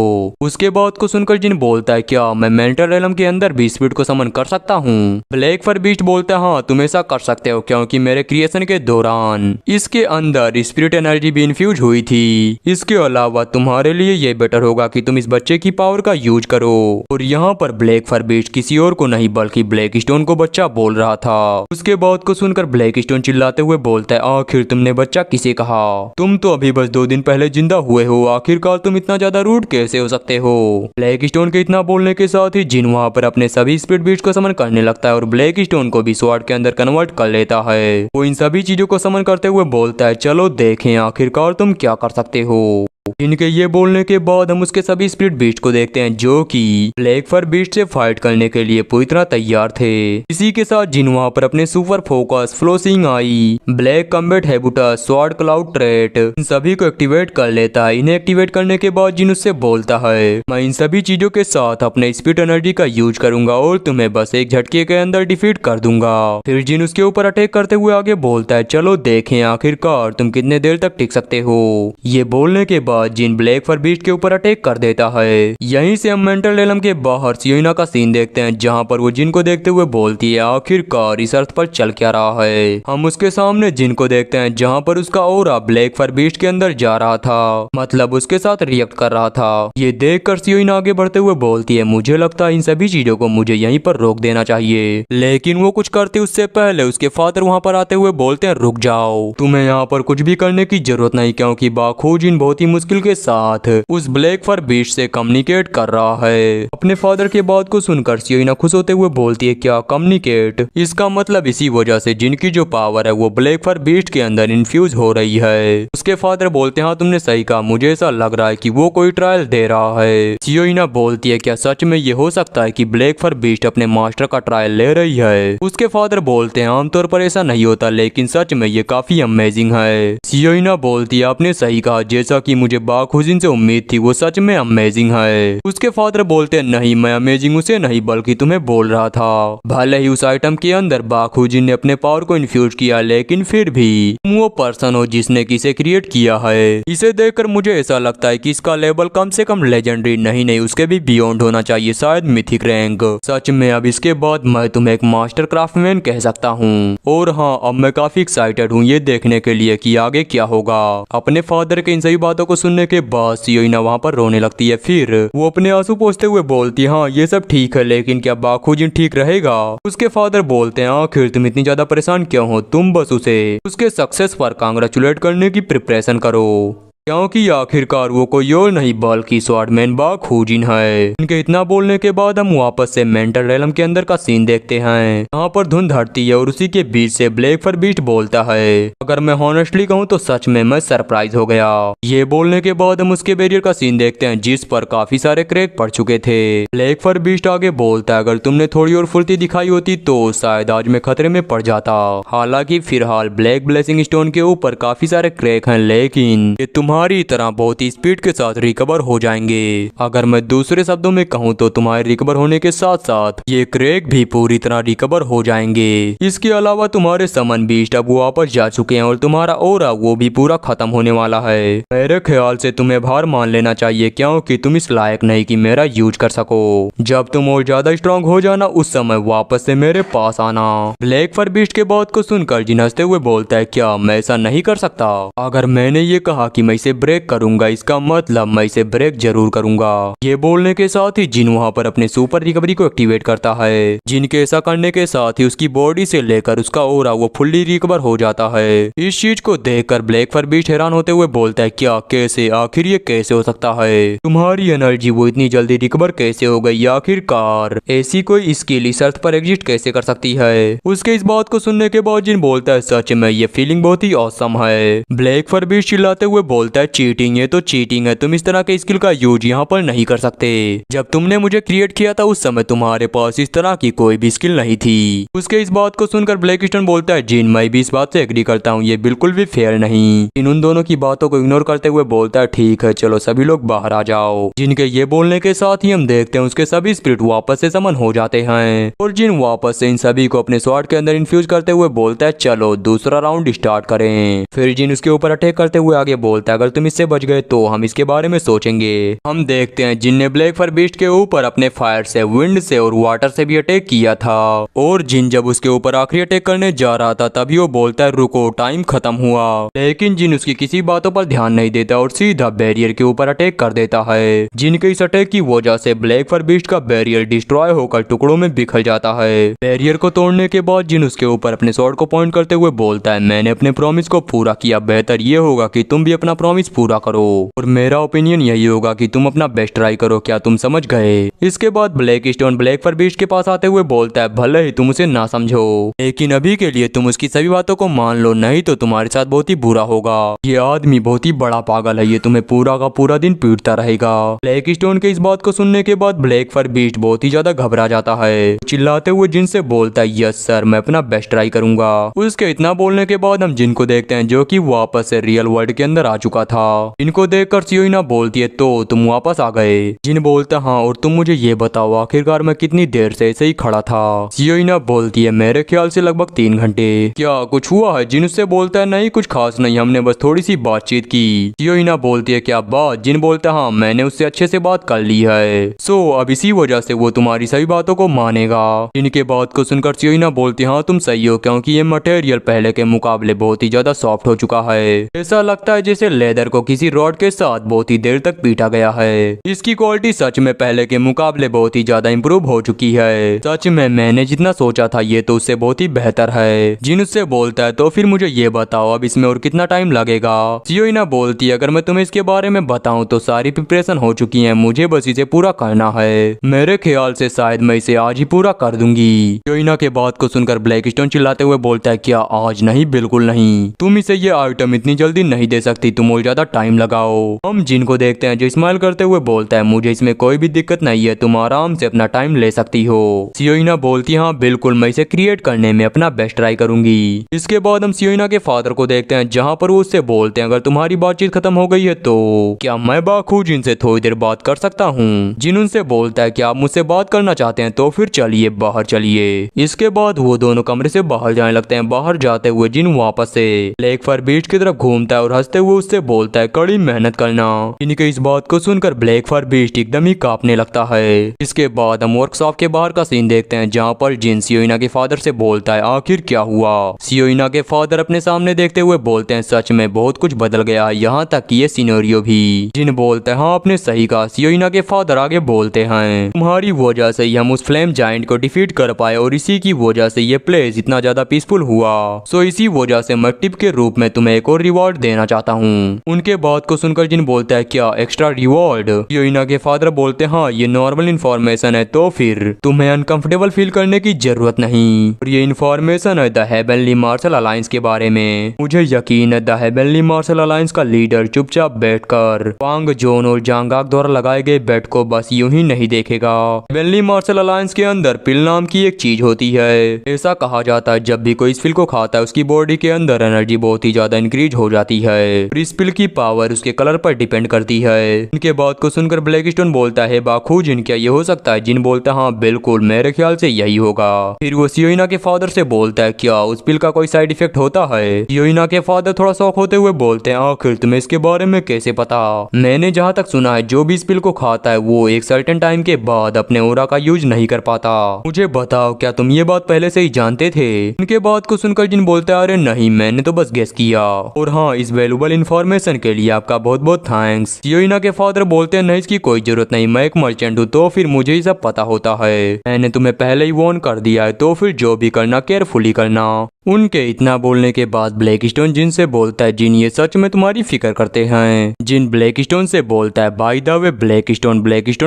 उसके बात को सुनकर जिन बोलता है, क्या मैं मेंटल रेलम के अंदर भी स्पिरिट को समन कर सकता हूँ? ब्लैक फर बीस्ट बोलता है, हाँ तुम ऐसा कर सकते हो, क्योंकि मेरे क्रिएशन के दौरान इसके अंदर स्पिरिट एनर्जी भी इन्फ्यूज हुई थी। इसके अलावा तुम्हारे लिए ये बेटर होगा कि तुम इस बच्चे की पावर का यूज करो। और यहाँ पर ब्लैक फर बीस्ट किसी और को नहीं बल्कि ब्लैक स्टोन को बच्चा बोल रहा था। उसके बात को सुनकर ब्लैक स्टोन चिल्लाते हुए बोलता है, आखिर तुमने बच्चा किसे कहा? तुम तो अभी बस 2 दिन पहले जिंदा हुए हो, आखिरकार तुम इतना ज्यादा रूड कैसे हो सकते हो? ब्लैक स्टोन के इतना बोलने के साथ ही जिन वहाँ पर अपने सभी स्पिरिट बीस्ट को समन करने लगता है और ब्लैक स्टोन को भी स्वॉर्ड के अंदर कन्वर्ट कर लेता है। वो इन सभी चीजों को समन करते हुए बोलता है, चलो देखें आखिरकार तुम क्या कर सकते हो। इनके ये बोलने के बाद हम उसके सभी स्पिरिट बीस्ट को देखते हैं जो कि ब्लैक फर बीस्ट से फाइट करने के लिए पूरी तरह तैयार थे। इसी के साथ जिन वहाँ पर अपने super focus, flossing eye, black combat habits, sword cloud trait, इन सभी को एक्टिवेट कर लेता है। इन्हें एक्टिवेट करने के बाद जिन उससे बोलता है, मैं इन सभी चीजों के साथ अपने स्पिरिट एनर्जी का यूज करूंगा और तुम्हें बस एक झटके के अंदर डिफीट कर दूंगा। फिर जिन उसके ऊपर अटैक करते हुए आगे बोलता है, चलो देखें आखिरकार तुम कितने देर तक टिक सकते हो। ये बोलने के बाद जिन ब्लैक फर बीस्ट के ऊपर अटैक कर देता है। यहीं से हम मेंटल रेलम के बाहर सियोना का सीन देखते हैं जहां पर वो जिन को देखते हुए बोलती है, आखिरकार इस अर्थ पर चल क्या रहा है। हम उसके सामने जिन को देखते हैं जहां पर उसका ऑरा ब्लैक फर बीस्ट के अंदर जा रहा था, मतलब उसके साथ रिएक्ट कर रहा था। ये देखकर सियोना आगे बढ़ते हुए बोलती है, मुझे लगता है इन सभी चीजों को मुझे यहीं पर रोक देना चाहिए। लेकिन वो कुछ करते उससे पहले उसके फादर वहां पर आते हुए बोलते हैं, रुक जाओ, तुम्हें यहाँ पर कुछ भी करने की जरूरत नहीं, क्योंकि बाखू जिन बहुत ही मुश्किल के साथ उस ब्लैक फर बीस्ट से कम्युनिकेट कर रहा है। अपने फादर के बात को सुनकर सियोना खुश होते हुए बोलती है, क्या कम्युनिकेट? इसका मतलब इसी वजह से जिनकी जो पावर है वो ब्लैक फर बीस्ट के अंदर इन्फ्यूज हो रही है। उसके फादर बोलते हैं, हाँ तुमने सही कहा, मुझे ऐसा लग रहा है कि वो कोई ट्रायल दे रहा है। सियोना बोलती है, क्या सच में ये हो सकता है कि ब्लैक फर बीस्ट अपने मास्टर का ट्रायल ले रही है? उसके फादर बोलते हैं, आमतौर पर ऐसा नहीं होता, लेकिन सच में ये काफी अमेजिंग है। सियोना बोलती है, आपने सही कहा, जैसा कि मुझे मुझे बाखुजिन से उम्मीद थी वो सच में अमेजिंग है। उसके फादर बोलते हैं नहीं, मैं अमेजिंग उसे नहीं बल्कि तुम्हें बोल रहा था। भले ही उस आइटम के अंदर बाखुजिन ने अपने पावर को इन्फ्यूज किया, लेकिन फिर भी तुम वो पर्सन हो जिसने इसे क्रिएट किया है। इसे देखकर मुझे ऐसा लगता है कि इसका लेवल कम से कम लेजेंडरी नहीं उसके भी बियॉन्ड होना चाहिए, शायद मिथिक रैंक। सच में अब इसके बाद मैं तुम्हें एक मास्टर क्राफ्टमैन कह सकता हूँ। और हाँ, अब मैं काफी एक्साइटेड हूँ ये देखने के लिए कि आगे क्या होगा। अपने फादर के इन सभी बातों को सुनने के बाद सियोइना वहाँ पर रोने लगती है। फिर वो अपने आंसू पोंछते हुए बोलती है, हाँ ये सब ठीक है, लेकिन क्या बाखुजिन ठीक रहेगा? उसके फादर बोलते हैं, आखिर तुम इतनी ज्यादा परेशान क्यों हो? तुम बस उसे उसके सक्सेस पर कांग्रेचुलेट करने की प्रिपरेशन करो, क्योंकि आखिरकार वो कोई और नहीं बल्कि स्वॉर्डमैन बाखुजिन है। इनके इतना बोलने के बाद हम वापस से मेंटल रेलम के अंदर का सीन देखते हैं। यहाँ पर धुंध हटती है और उसी के बीच से ब्लैकफर बीस्ट बोलता है, अगर मैं हॉनेस्टली कहूँ तो सच में मैं सरप्राइज हो गया। ये बोलने के बाद हम उसके बैरियर का सीन देखते हैं जिस पर काफी सारे क्रैक पड़ चुके थे। ब्लैकफर बीस्ट आगे बोलता है, अगर तुमने थोड़ी और फुर्ती दिखाई होती तो शायद आज मैं खतरे में पड़ जाता। हालांकि फिलहाल ब्लैक ब्लेसिंग स्टोन के ऊपर काफी सारे क्रैक हैं, लेकिन ये तुम्हारी तरह बहुत ही स्पीड के साथ रिकवर हो जाएंगे। अगर मैं दूसरे शब्दों में कहूँ तो तुम्हारे रिकवर होने के साथ साथ ये क्रैक भी पूरी तरह रिकवर हो जाएंगे। इसके अलावा तुम्हारे समन बीस्ट अब वापस जा चुके हैं और तुम्हारा ऑरा वो भी पूरा खत्म होने वाला है। मेरे ख्याल से तुम्हें हार मान लेना चाहिए, क्योंकि तुम इस लायक नहीं कि मेरा यूज कर सको। जब तुम और ज्यादा स्ट्रांग हो जाना उस समय वापस से मेरे पास आना। ब्लैकफर बीस्ट के बात को सुनकर जिन हंसते हुए बोलता है, क्या मैं ऐसा नहीं कर सकता? अगर मैंने ये कहा कि मैं इसे ब्रेक करूंगा, इसका मतलब मैं इसे ब्रेक जरूर करूंगा। ये बोलने के साथ ही जिन वहां पर अपने सुपर रिकवरी को एक्टिवेट करता है। जिन के ऐसा करने के साथ ही उसकी बॉडी से लेकर उसका ऑरा वो फुल्ली रिकवर हो जाता है। इस चीज को देखकर ब्लैकफर बीस्ट हैरान होते हुए बोलता है, क्या, कैसे, आखिर ये कैसे हो सकता है? तुम्हारी एनर्जी वो इतनी जल्दी रिकवर कैसे हो गई? आखिरकार ऐसी कोई स्किल इस अर्थ पर एग्जिस्ट कैसे कर सकती है? उसके इस बात को सुनने के बाद जिन बोलता है, सच में ये फीलिंग बहुत ही ऑसम है। ब्लैकफर बीस्ट चिल्लाते हुए बोलता है, चीटिंग है तो चीटिंग है, तुम इस तरह के स्किल का यूज यहाँ पर नहीं कर सकते। जब तुमने मुझे क्रिएट किया था उस समय तुम्हारे पास इस तरह की कोई भी स्किल नहीं थी। उसके इस बात को सुनकर ब्लैकस्टोन बोलता है, जिन मैं भी इस बात से एग्री करता हूँ, ये बिल्कुल भी फेयर नहीं। इन उन दोनों की बातों को इग्नोर करते हुए बोलता है, ठीक है चलो सभी लोग बाहर आ जाओ। जिनके ये बोलने के साथ ही हम देखते हैं उसके सभी स्पिरिट वापस से समन हो जाते हैं और जिन वापस से इन सभी को अपने स्वॉर्ड के अंदर इन्फ्यूज करते हुए बोलता है, चलो दूसरा राउंड स्टार्ट करें। फिर जिन उसके ऊपर अटैक करते हुए आगे बोलता है, अगर तुम इससे बच गए तो हम इसके बारे में सोचेंगे। हम देखते हैं जिन ने ब्लैकफर बीस्ट के ऊपर अपने फायर से, विंड से और वाटर से भी अटैक किया था। और जिन जब उसके ऊपर आखिरी अटैक करने जा रहा था तभी वो बोलता है, रुको टाइम खत्म हुआ। लेकिन जिन उसकी किसी बातों पर ध्यान नहीं देता और सीधा बैरियर के ऊपर अटैक कर देता है। जिन के इस अटैक की वजह से ब्लैकफर बीस्ट का बैरियर डिस्ट्रॉय होकर टुकड़ों में बिखर जाता है। बैरियर को तोड़ने के बाद जिन उसके ऊपर अपने स्वॉर्ड को पॉइंट करते हुए बोलता है, मैंने अपने प्रॉमिस को पूरा किया, बेहतर ये होगा कि तुम भी अपना प्रॉमिस पूरा करो। और मेरा ओपिनियन यही होगा कि तुम अपना बेस्ट ट्राई करो, क्या तुम समझ गए? इसके बाद ब्लैकस्टोन ब्लैकफर बीस्ट के पास आते हुए बोलता है, भले ही तुम उसे ना समझो, लेकिन अभी के लिए तुम उसकी सभी बातों को मान लो, नहीं तो तुम्हारे साथ बहुत ही बुरा होगा। ये आदमी बहुत ही बड़ा पागल है, ये तुम्हें पूरा का पूरा दिन पीटता रहेगा। ब्लैकस्टोन के इस बात को सुनने के बाद ब्लैकफर बीस्ट बहुत ही ज्यादा घबरा जाता है। चिल्लाते हुए जिन से बोलता है, यस सर मैं अपना बेस्ट ट्राई करूंगा। उसके इतना बोलने के बाद हम जिन को देखते हैं जो कि वापस से रियल वर्ल्ड के अंदर आ चुका था। इनको देखकर सियोइना बोलती है, तो तुम वापस आ गए? जिन बोलता, हाँ, और तुम मुझे ये बताओ आखिरकार मैं कितनी देर से ऐसे ही खड़ा था? सियोइना बोलती है, मेरे ख्याल से लगभग 3 घंटे। क्या कुछ हुआ है? जिन उससे बोलता है, नहीं कुछ खास नहीं, हमने बस थोड़ी सी बातचीत की। सियोइना बोलती है, क्या बात? जिन बोलता, हाँ मैंने उससे अच्छे से बात कर ली है, सो अब इसी वजह से वो तुम्हारी सभी बातों को मानेगा। जिनके बात को सुनकर सियोइना बोलती, हाँ तुम सही हो, क्योंकि ये मटेरियल पहले के मुकाबले बहुत ही ज्यादा सॉफ्ट हो चुका है। ऐसा लगता है जैसे लेदर को किसी रॉड के साथ बहुत ही देर तक पीटा गया है। इसकी क्वालिटी सच में पहले के मुकाबले बहुत ही ज्यादा इंप्रूव हो चुकी है। सच में मैंने जितना सोचा था ये तो उससे बहुत ही बेहतर है। जिन उससे बोलता है, तो फिर मुझे ये बताओ अब इसमें और कितना टाइम लगेगा? सियोइना बोलती है, अगर मैं तुम्हें इसके बारे में बताऊं तो सारी प्रिपरेशन हो चुकी है, मुझे बस इसे पूरा करना है। मेरे ख्याल से शायद मैं इसे आज ही पूरा कर दूंगी। सियोइना के बात को सुनकर ब्लैकस्टोन चिल्लाते हुए बोलता है, क्या आज नहीं? बिल्कुल नहीं, तुम इसे ये आइटम इतनी जल्दी नहीं दे सकती, तुम और ज्यादा टाइम लगाओ। हम जिन को देखते हैं जो स्माइल करते हुए बोलता है मुझे इसमें कोई भी दिक्कत नहीं है, तुम आराम से अपना टाइम ले सकती हो। सियोइना बोलती है हाँ बिल्कुल, मैं इसे क्रिएट करने में अपना बेस्ट ट्राई करूंगी। इसके बाद हम सियोइना के फादर को देखते हैं जहाँ पर वो उससे बोलते हैं अगर तुम्हारी बातचीत खत्म हो गई है तो क्या मैं बाखू जिन से थोड़ी देर बात कर सकता हूँ। जिन उनसे बोलता है कि आप मुझसे बात करना चाहते हैं तो फिर चलिए बाहर चलिए। इसके बाद वो दोनों कमरे से बाहर जाने लगते हैं। बाहर जाते हुए जिन वापस से ब्लैक फायर बीच की तरफ घूमता है और हंसते हुए उससे बोलता है कड़ी मेहनत करना। इनके इस बात को सुनकर ब्लैक फायर बीस्ट एकदम ही कांपने लगता है। इसके बाद हम वर्कशॉप के बाहर का सीन देखते हैं जहाँ पर जिन सियोइना के फादर से बोलता है आखिर क्या हुआ। सियोइना के फादर अपने सामने देखते हुए बोलते हैं सच में बहुत कुछ बदल गया, यहाँ तक कि ये सिनेरियो भी। जिन बोलते हैं हाँ आपने सही कहा। सियोइना के फादर आगे बोलते हैं तुम्हारी वजह से ही हम उस फ्लेम जायंट को डिफीट कर पाए और इसी की वजह से ये प्लेस इतना ज्यादा पीसफुल हुआ। सो इसी वजह से मैं टिप के रूप में तुम्हें एक और रिवॉर्ड देना चाहता हूँ। उनके बात को सुनकर जिन बोलता है क्या एक्स्ट्रा रिवॉर्ड। सियोइना के फादर बोलते हैं हाँ ये नॉर्मल इन्फॉर्मेशन है तो फिर तुम्हें अनकंफर्टेबल फील करने की जरूरत नहीं। और ये इन्फॉर्मेशन है द हेवनली मार्शल अलायंस के बारे में। मुझे यकीन है द हेवनली मार्शल अलायंस का लीडर चुपचाप बैठकर वांग जोन और जांगाक द्वारा लगाए गए बेट को बस यूं ही नहीं देखेगा। हेवनली मार्शल अलायंस के अंदर पिल नाम की एक चीज होती है। ऐसा कहा जाता है जब भी कोई इस पिल को खाता है उसकी बॉडी के अंदर एनर्जी बहुत ही ज्यादा इंक्रीज हो जाती है। और इस पिल की पावर उसके कलर पर डिपेंड करती है। इनके बात को सुनकर ब्लैकस्टोन बोलता है बाखू जिन क्या ये हो सकता है। जिन बोलता है हाँ बिल्कुल मेरे ख्याल से यही होगा। फिर वो सियोइना के फादर से बोलता है क्या उस पिल का कोई साइड इफेक्ट होता है। सियोइना के फादर थोड़ा शौक होते हुए बोलते हैं आखिर तुम्हें इसके बारे में कैसे पता। मैंने जहाँ तक सुना है जो भी इस पिल को खाता है वो एक सर्टेन टाइम के बाद अपने ओरा का यूज नहीं कर पाता। मुझे बताओ क्या तुम ये बात पहले से ही जानते थे। उनके बात को सुनकर जिन बोलते हैं अरे नहीं मैंने तो बस गेस किया। और हाँ इस वैल्यूबल इन्फॉर्मेशन के लिए आपका बहुत बहुत थैंक्स। सियोइना के फादर बोलते हैं नहीं इसकी कोई जरूरत नहीं, मैं एक मर्चेंट हूँ तो फिर मुझे ही सब पता होता है। मैंने तुम्हें पहले ही वार्न कर दिया है तो फिर जो भी करना केयरफुली करना। उनके इतना बोलने के बाद ब्लैकस्टोन जिन से बोलता है जिन ये सच में तुम्हारी फिक्र करते हैं। जिन ब्लैकस्टोन से बोलता है बाय द वे ब्लैकस्टोन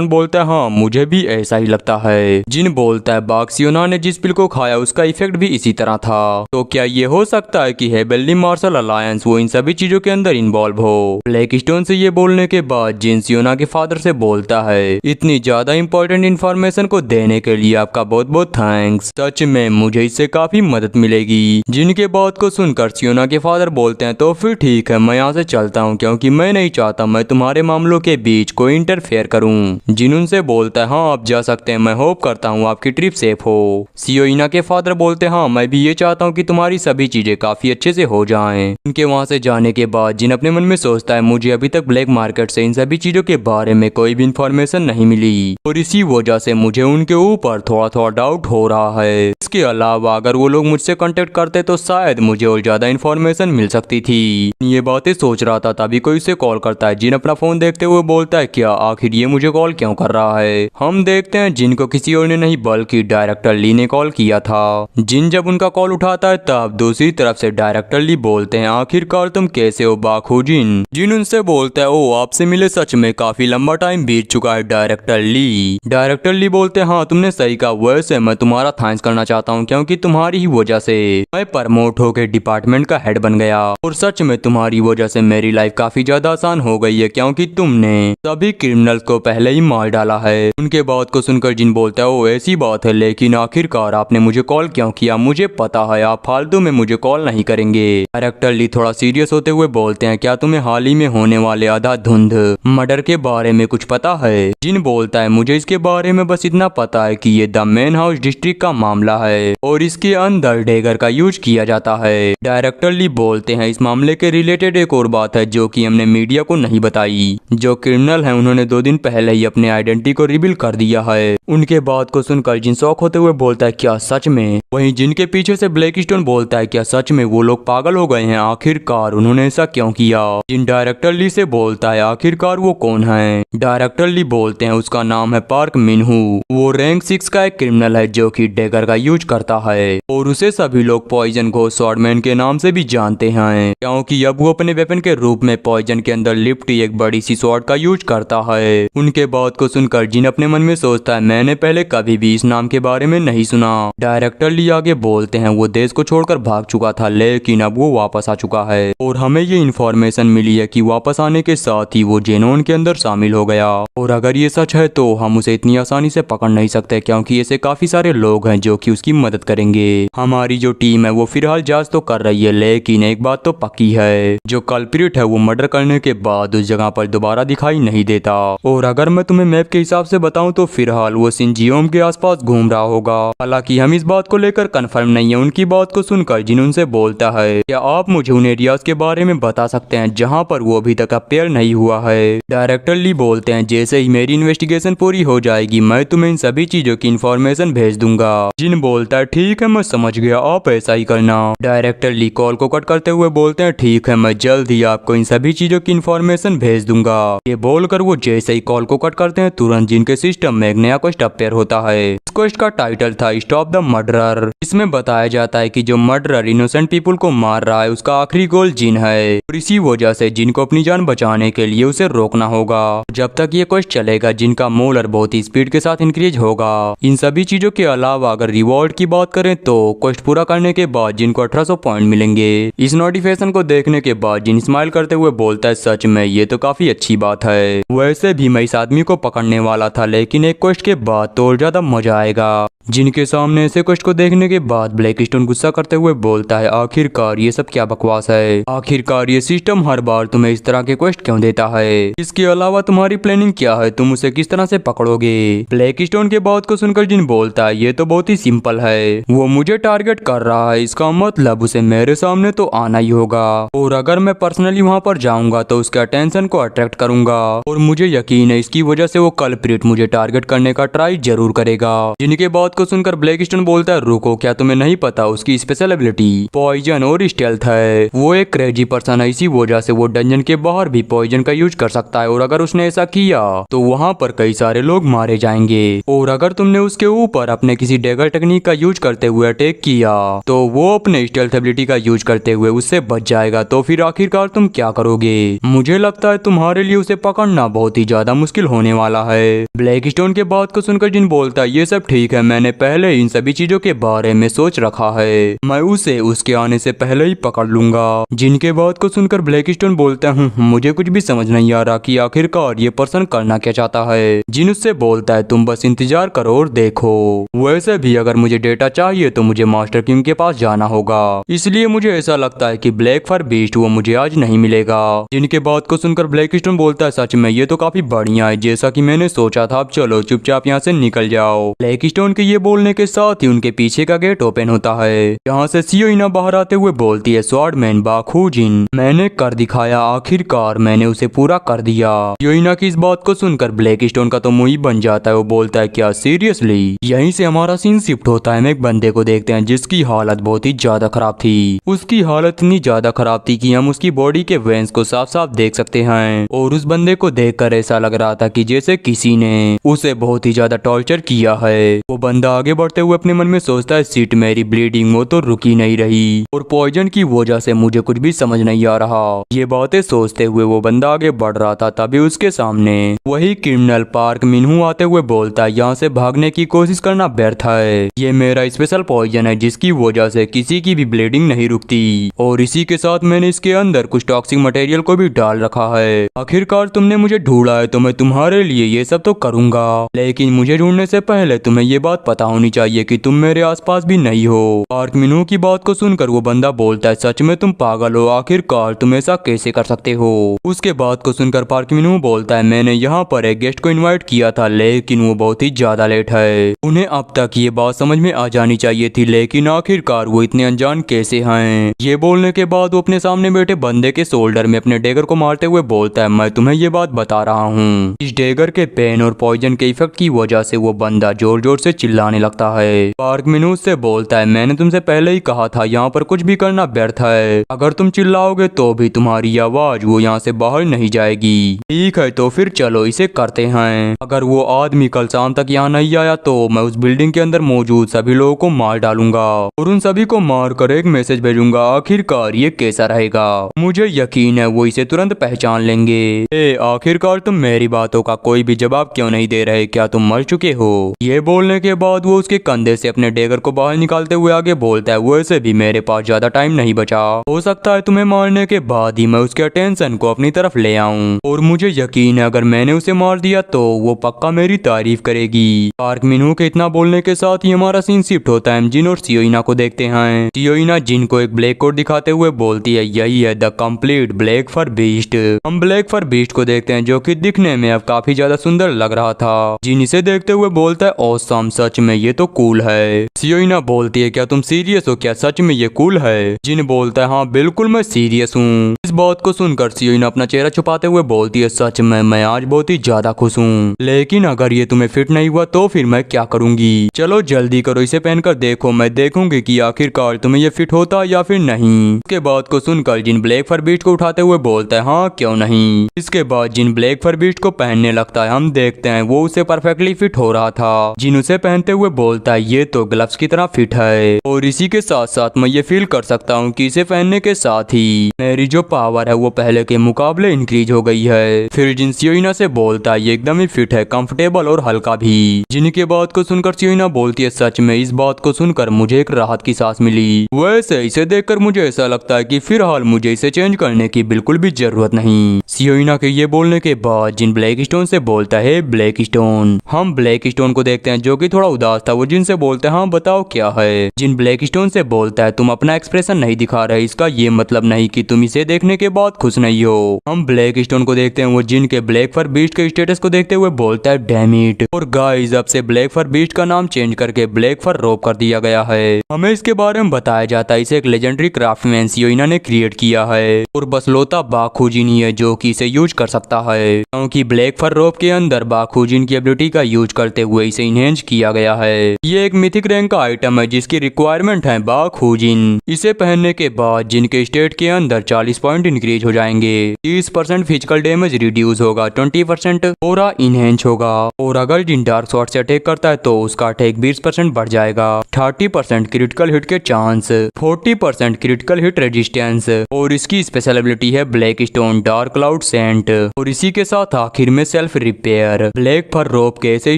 बोलता है हाँ मुझे भी ऐसा ही लगता है। जिन बोलता है बाक्सियोना ने जिस पिल को खाया उसका इफेक्ट भी इसी तरह था। तो क्या ये हो सकता है कि हेवनली मार्शल अलायंस वो इन सभी चीजों के अंदर इन्वॉल्व हो। ब्लैकस्टोन से ये बोलने के बाद जिन सियोना के फादर से बोलता है इतनी ज्यादा इंपॉर्टेंट इन्फॉर्मेशन को देने के लिए आपका बहुत बहुत थैंक्स, सच में मुझे इससे काफी मदद मिलेगी। जिनके बात को सुनकर सियोना के फादर बोलते हैं तो फिर ठीक है मैं यहाँ से चलता हूँ क्योंकि मैं नहीं चाहता मैं तुम्हारे मामलों के बीच कोई इंटरफेयर करूँ। जिन उनसे बोलता है हाँ आप जा सकते हैं, मैं होप करता हूँ आपकी ट्रिप सेफ हो। सियोइना के फादर बोलते हैं हाँ मैं भी ये चाहता हूँ कि तुम्हारी सभी चीजें काफी अच्छे से हो जाएं। उनके वहाँ से जाने के बाद जिन अपने मन में सोचता है मुझे अभी तक ब्लैक मार्केट से इन सभी चीजों के बारे में कोई भी इंफॉर्मेशन नहीं मिली और इसी वजह से मुझे उनके ऊपर थोड़ा थोड़ा डाउट हो रहा है। इसके अलावा अगर वो लोग मुझसे कॉन्टेक्ट करते तो शायद मुझे और ज्यादा इन्फॉर्मेशन मिल सकती थी। ये बातें सोच रहा था तभी कोई उसे कॉल करता है। जिन अपना फोन देखते हुए बोलता है क्या आखिर ये मुझे कॉल क्यों कर रहा है। हम देखते हैं जिनको किसी और ने नहीं बल्कि डायरेक्टर ली ने कॉल किया था। जिन जब उनका कॉल उठाता है तब दूसरी तरफ से डायरेक्टर ली बोलते हैं आखिरकार तुम कैसे हो बाखू जिन। जिन उनसे बोलता है ओ आपसे मिले सच में काफी लंबा टाइम बीत चुका है डायरेक्टर ली बोलते हैं हाँ तुमने सही कहा, वैसे मैं तुम्हारा थैंक्स करना चाहता हूँ क्योंकि तुम्हारी ही वजह से मैं प्रमोट होकर डिपार्टमेंट का हेड बन गया और सच में तुम्हारी वजह से मेरी लाइफ काफी ज्यादा आसान हो गई है क्योंकि तुमने सभी क्रिमिनल्स को पहले ही मार डाला है। उनके बात को सुनकर जिन बोलता है ओ ऐसी बात है लेकिन आखिरकार आपने मुझे कॉल क्यों किया। मुझे पता है आप फालतू में मुझे कॉल नहीं करेंगे। डायरेक्टर ली थोड़ा सीरियस होते हुए बोलते हैं क्या तुम्हें हाल ही में होने वाले आधा धुंध मर्डर के बारे में कुछ पता है। जिन बोलता है मुझे इसके बारे में बस इतना पता है कि ये द मेन हाउस डिस्ट्रिक्ट का मामला है और इसके अंदर डेगर का यूज किया जाता है। डायरेक्टर ली बोलते हैं इस मामले के रिलेटेड एक और बात है जो कि हमने मीडिया को नहीं बताई। जो क्रिमिनल है उन्होंने 2 दिन पहले ही अपने आइडेंटिटी को रिवील कर दिया है। उनके बात को सुनकर जिन शौक होते हुए बोलता है क्या सच में। वहीं जिनके पीछे से ब्लैकस्टोन बोलता है क्या सच में वो लोग पागल हो गए हैं, आखिरकार उन्होंने ऐसा क्यों किया। जिन डायरेक्टर ली से बोलता है आखिरकार वो कौन है। डायरेक्टर ली बोलते हैं उसका नाम है पार्क मिनहू। वो रैंक 6 का एक क्रिमिनल है जो कि डेगर का यूज करता है और उसे सभी लोग लोग पॉइजन को स्वॉर्डमैन के नाम से भी जानते हैं, क्योंकि अब वो अपने वेपन के रूप में पॉइजन के अंदर लिप्ट एक बड़ी सी स्वॉर्ड का यूज करता है। उनके बात को सुनकर जिन अपने मन में सोचता है मैंने पहले कभी भी इस नाम के बारे में नहीं सुना। डायरेक्टर ली आगे बोलते हैं वो देश को छोड़कर भाग चुका था, लेकिन अब वो वापस आ चुका है और हमें ये इन्फॉर्मेशन मिली है कि वापस आने के साथ ही वो जेनोन के अंदर शामिल हो गया। और अगर ये सच है तो हम उसे इतनी आसानी से पकड़ नहीं सकते, क्योंकि ऐसे काफी सारे लोग हैं जो कि उसकी मदद करेंगे। हमारी जो टीम है वो फिलहाल जांच तो कर रही है, लेकिन एक बात तो पक्की है, जो कल्प्रिट है वो मर्डर करने के बाद उस जगह पर दोबारा दिखाई नहीं देता। और अगर मैं तुम्हें मैप के हिसाब से बताऊं तो फिलहाल वो सिंजियोम के आसपास घूम रहा होगा। हालांकि हम इस बात को लेकर कंफर्म नहीं है। उनकी बात को सुनकर जिन उनसे बोलता है क्या आप मुझे उन एरियाज के बारे में बता सकते हैं जहां पर वो अभी तक अपेयर नहीं हुआ है। डायरेक्टर ली बोलते हैं जैसे ही मेरी इन्वेस्टिगेशन पूरी हो जाएगी मैं तुम्हें इन सभी चीजों की इन्फॉर्मेशन भेज दूंगा। जिन बोलता है ठीक है मैं समझ गया, आप ऐसा ही करना। डायरेक्टर ली कॉल को कट करते हुए बोलते हैं ठीक है मैं जल्द ही आपको इन सभी चीजों की इन्फॉर्मेशन भेज दूंगा। ये बोलकर वो जैसे ही कॉल को कट करते हैं तुरंत जिनके सिस्टम में एक नया क्वेस्ट अपेयर होता है। इस क्वेस्ट का टाइटल था स्टॉप द मर्डरर। इसमें बताया जाता है कि जो मर्डरर इनोसेंट पीपल को मार रहा है उसका आखिरी गोल जिन है और इसी वजह से जिन को अपनी जान बचाने के लिए उसे रोकना होगा। जब तक ये क्वेस्ट चलेगा जिनका मोलर बहुत ही स्पीड के साथ इंक्रीज होगा। इन सभी चीजों के अलावा अगर रिवॉर्ड की बात करें तो क्वेस्ट पूरा करने के बाद जिनको 1800 पॉइंट मिलेंगे। इस नोटिफिकेशन को देखने के बाद जिन स्माइल करते हुए बोलता है सच में ये तो काफी अच्छी बात है। वैसे भी मैं इस आदमी को पकड़ने वाला था, लेकिन एक क्वेस्ट के बाद तो और ज्यादा मजा आएगा। जिनके सामने ऐसे क्वेस्ट को देखने के बाद ब्लैकस्टोन गुस्सा करते हुए बोलता है आखिरकार ये सब क्या बकवास है। आखिरकार ये सिस्टम हर बार तुम्हें इस तरह के क्वेस्ट क्यों देता है। इसके अलावा तुम्हारी प्लानिंग क्या है, तुम उसे किस तरह से पकड़ोगे। ब्लैकस्टोन के बात को सुनकर जिन बोलता है ये तो बहुत ही सिंपल है, वो मुझे टारगेट कर रहा है, इसका मतलब उसे मेरे सामने तो आना ही होगा और अगर मैं पर्सनली वहाँ पर जाऊंगा तो उसके अटेंशन को अट्रैक्ट करूंगा और मुझे यकीन है इसकी वजह से वो कल्प्रिट मुझे टारगेट करने का ट्राई जरूर करेगा। जिनके बात को सुनकर ब्लैकस्टोन बोलता है रुको क्या तुम्हें नहीं पता उसकी स्पेशल एबिलिटी पॉइजन और स्टेल्थ है। वो एक क्रेजी पर्सन है, इसी वजह से वो डंजन के बाहर भी पॉइजन का यूज कर सकता है और अगर उसने ऐसा किया तो वहाँ पर कई सारे लोग मारे जाएंगे और अगर तुमने उसके ऊपर अपने किसी डेगर टेक्निक का यूज करते हुए अटैक किया तो वो अपने स्टेल्थ एबिलिटी का यूज करते हुए उससे बच जाएगा। तो फिर आखिरकार तुम क्या करोगे। मुझे लगता है तुम्हारे लिए उसे पकड़ना बहुत ही ज्यादा मुश्किल होने वाला है। ब्लैकस्टोन के बात को सुनकर जिन बोलता है ये सब ठीक है, मैंने पहले इन सभी चीजों के बारे में सोच रखा है, मैं उसे उसके आने से पहले ही पकड़ लूंगा। जिनके बात को सुनकर ब्लैकस्टोन बोलता हूँ मुझे कुछ भी समझ नहीं आ रहा कि आखिरकार ये पर्सन करना क्या चाहता है। जिन उससे बोलता है तुम बस इंतजार करो और देखो, वैसे भी अगर मुझे डेटा चाहिए तो मुझे मास्टर किंग के पास जाना होगा, इसलिए मुझे ऐसा लगता है कि ब्लैक फर बीस्ट वो मुझे आज नहीं मिलेगा। जिनके बात को सुनकर ब्लैकस्टोन बोलता है सच में ये तो काफी बढ़िया है जैसा कि मैंने सोचा था, अब चलो चुपचाप यहाँ से निकल जाओ। ब्लैकस्टोन के ये बोलने के साथ ही उनके पीछे का गेट ओपन होता है, जहाँ से सियोइना बाहर आते हुए बोलती है स्वॉर्डमैन बाखूजिन मैंने कर दिखाया, आखिरकार मैंने उसे पूरा कर दिया। सियोइना की इस बात को सुनकर ब्लैकस्टोन का तो मुंह ही बन जाता है। वो बोलता है क्या सीरियसली। यहीं से हमारा सीन शिफ्ट होता है, हम एक बंदे को देखते हैं जिसकी हालत बहुत ही ज्यादा खराब थी। उसकी हालत इतनी ज्यादा खराब थी कि हम उसकी बॉडी के वेंस को साफ साफ देख सकते हैं और उस बंदे को देखकर ऐसा लग रहा था कि जैसे किसी ने उसे बहुत ही ज्यादा टॉर्चर किया है। वो बंदा आगे बढ़ते हुए अपने मन में सोचता है सीट मेरी ब्लीडिंग वो तो रुकी नहीं रही और पॉइजन की वजह से मुझे कुछ भी समझ नहीं आ रहा। ये बातें सोचते हुए वो बंदा आगे बढ़ रहा था, तभी उसके सामने वही क्रिमिनल पार्क मिनहू आते हुए बोलता है यहाँ से भागने की कोशिश करना व्यर्थ है, ये मेरा स्पेशल पॉइजन है जिसकी वजह से किसी की भी ब्लीडिंग नहीं रुकती और इसी के साथ मैंने इसके अंदर कुछ टॉक्सिक मटेरियल को भी डाल रखा है। आखिरकार तुमने मुझे ढूंढा है तो मैं तुम्हारे लिए ये सब तो करूंगा, लेकिन मुझे ढूंढने से पहले तुम्हें ये बात पता होनी चाहिए कि तुम मेरे आसपास भी नहीं हो। पार्क मिनहू की बात को सुनकर वो बंदा बोलता है सच में तुम पागल हो, आखिरकार तुम ऐसा कैसे कर सकते हो। उसके बात को सुनकर पार्क मिनहू बोलता है मैंने यहाँ पर एक गेस्ट को इनवाइट किया था लेकिन वो बहुत ही ज्यादा लेट है, उन्हें अब तक ये बात समझ में आ जानी चाहिए थी, लेकिन आखिरकार वो इतने अनजान कैसे हैं। ये बोलने के बाद वो अपने सामने बैठे बंदे के शोल्डर में अपने डेगर को मारते हुए बोलता है मैं तुम्हें ये बात बता रहा हूँ। इस डेगर के पेन और पॉइजन के इफेक्ट की वजह से वो बंदा जोर जोर से चिल्लाने लगता है। पार्क मिनहू से बोलता है मैंने तुमसे पहले ही कहा था यहाँ पर कुछ भी करना व्यर्थ है, अगर तुम चिल्लाओगे तो भी तुम्हारी आवाज वो यहाँ से बाहर नहीं जाएगी। ठीक है तो फिर चलो इसे करते हैं, अगर वो आदमी कल शाम तक यहाँ नहीं आया तो मैं उस बिल्डिंग के अंदर मौजूद सभी लोगों को मार डालूंगा और और उन सभी को मारकर एक मैसेज भेजूंगा। आखिरकार ये कैसा रहेगा? मुझे यकीन है वो इसे तुरंत पहचान लेंगे। आखिरकार तुम मेरी बातों का कोई भी जवाब क्यों नहीं दे रहे? क्या तुम मर चुके हो? ये बोलने के बाद वो उसके कंधे से अपने डेगर को बाहर निकालते हुए आगे बोलता है, वैसे भी मेरे पास ज्यादा टाइम नहीं बचा। हो सकता है तुम्हें मारने के बाद ही मैं उसके अटेंशन को अपनी तरफ ले आऊं, और मुझे यकीन है अगर मैंने उसे मार दिया तो वो पक्का मेरी तारीफ करेगी। पार्क मिनहू के इतना बोलने के साथ ही हमारा सीन शिफ्ट होता है। हम जिन और सियोइना को देखते हैं। सियोइना जिन को एक ब्लैक कोट दिखाते हुए बोलती है, यही है the complete black fur beast. हम ब्लैक फर बीस्ट को देखते हैं जो कि दिखने में अब काफी ज्यादा सुंदर लग रहा था। जिन इसे देखते हुए बोलता है, ऑसम, सच में ये तो कूल है। सियोइना बोलती है, क्या तुम सीरियस हो? क्या सच में ये कूल है? जिन बोलता है, हाँ बिल्कुल मैं सीरियस हूँ। इस बात को सुनकर सियोइना अपना चेहरा छुपाते हुए बोलती है, सच में मैं आज बहुत ही ज्यादा खुश हूँ, लेकिन अगर ये तुम्हें फिट नहीं हुआ तो फिर मैं क्या करूंगी? चलो जल्दी करो, इसे पहनकर देखो, मैं देखूंगी कि आखिरकार तुम्हें ये फिट होता या फिर नहीं। इसके बात को सुनकर जिन ब्लैक फर बीस्ट को उठाते हुए बोलता है, हाँ क्यों नहीं। इसके बाद जिन ब्लैक फर बीस्ट को पहनने लगता है। हम देखते हैं वो उसे परफेक्टली फिट हो रहा था। जिन उसे पहनते हुए बोलता है, ये तो ग्लव्स की तरह फिट है, और इसी के साथ साथ मैं ये फील कर सकता हूँ कि इसे पहनने के साथ ही मेरी जो पावर है वो पहले के मुकाबले इंक्रीज हो गई है। फिर जिन सियोइना से बोलता है, ये एकदम ही फिट है, कंफर्टेबल और हल्का भी। जिनके बात को सुनकर सियोइना बोलती है, सच में इस बात को सुनकर मुझे एक राहत की सांस मिली। वैसे इसे देखकर मुझे ऐसा लगता है कि फिलहाल मुझे इसे चेंज करने की बिल्कुल भी जरूरत नहीं। सियोइना के ये बोलने के बाद जिन ब्लैक स्टोन से बोलता है, ब्लैक स्टोन। हम ब्लैक स्टोन को देखते हैं जो कि थोड़ा उदास था। वो जिन से बोलता है, हाँ बताओ क्या है? जिन ब्लैक स्टोन से बोलता है, तुम अपना एक्सप्रेशन नहीं दिखा रहे, इसका ये मतलब नहीं कि तुम इसे देखने के बाद खुश नहीं हो। हम ब्लैक स्टोन को देखते हैं। वो जिन के ब्लैक फर बीस्ट के स्टेटस को देखते हुए बोलता है, डैम इट। और गाइस, अब से ब्लैक फर बीस्ट का नाम चेंज करके ब्लैक फर रोप कर दिया गया है। हमें इसके बारे में बताया जाता है, इसे एक लेजेंडरी क्राफ्टमैन सियोइना ने क्रिएट किया है, और बसलोता बाखुजिन ही है जो कि इसे यूज कर सकता है, क्योंकि ब्लैक फर रोप के अंदर बाखुजिन की एबिलिटी का यूज करते हुए इसे इनहेंस किया गया है। ये एक मिथिक रैंक का आइटम है जिसकी रिक्वायरमेंट है बाखुजिन। इसे पहनने के बाद जिनके स्टेट के अंदर 40 पॉइंट इंक्रीज हो जाएंगे, 30% फिजिकल डैमेज रिड्यूस होगा, 20% ओरा इनहेंस होगा, और अगर जिन डार्क स्वॉर्ड से अटैक करता है तो उसका अटैक 20% बढ़ जाएगा, 30% क्रिटिकल हिट के चांस, 40% क्रिटिकल हिट रेजिस्टेंस, और इसकी स्पेशल एबिलिटी है black stone dark cloud scent. और इसी के साथ आखिर में self repair. Black fur rope के ऐसे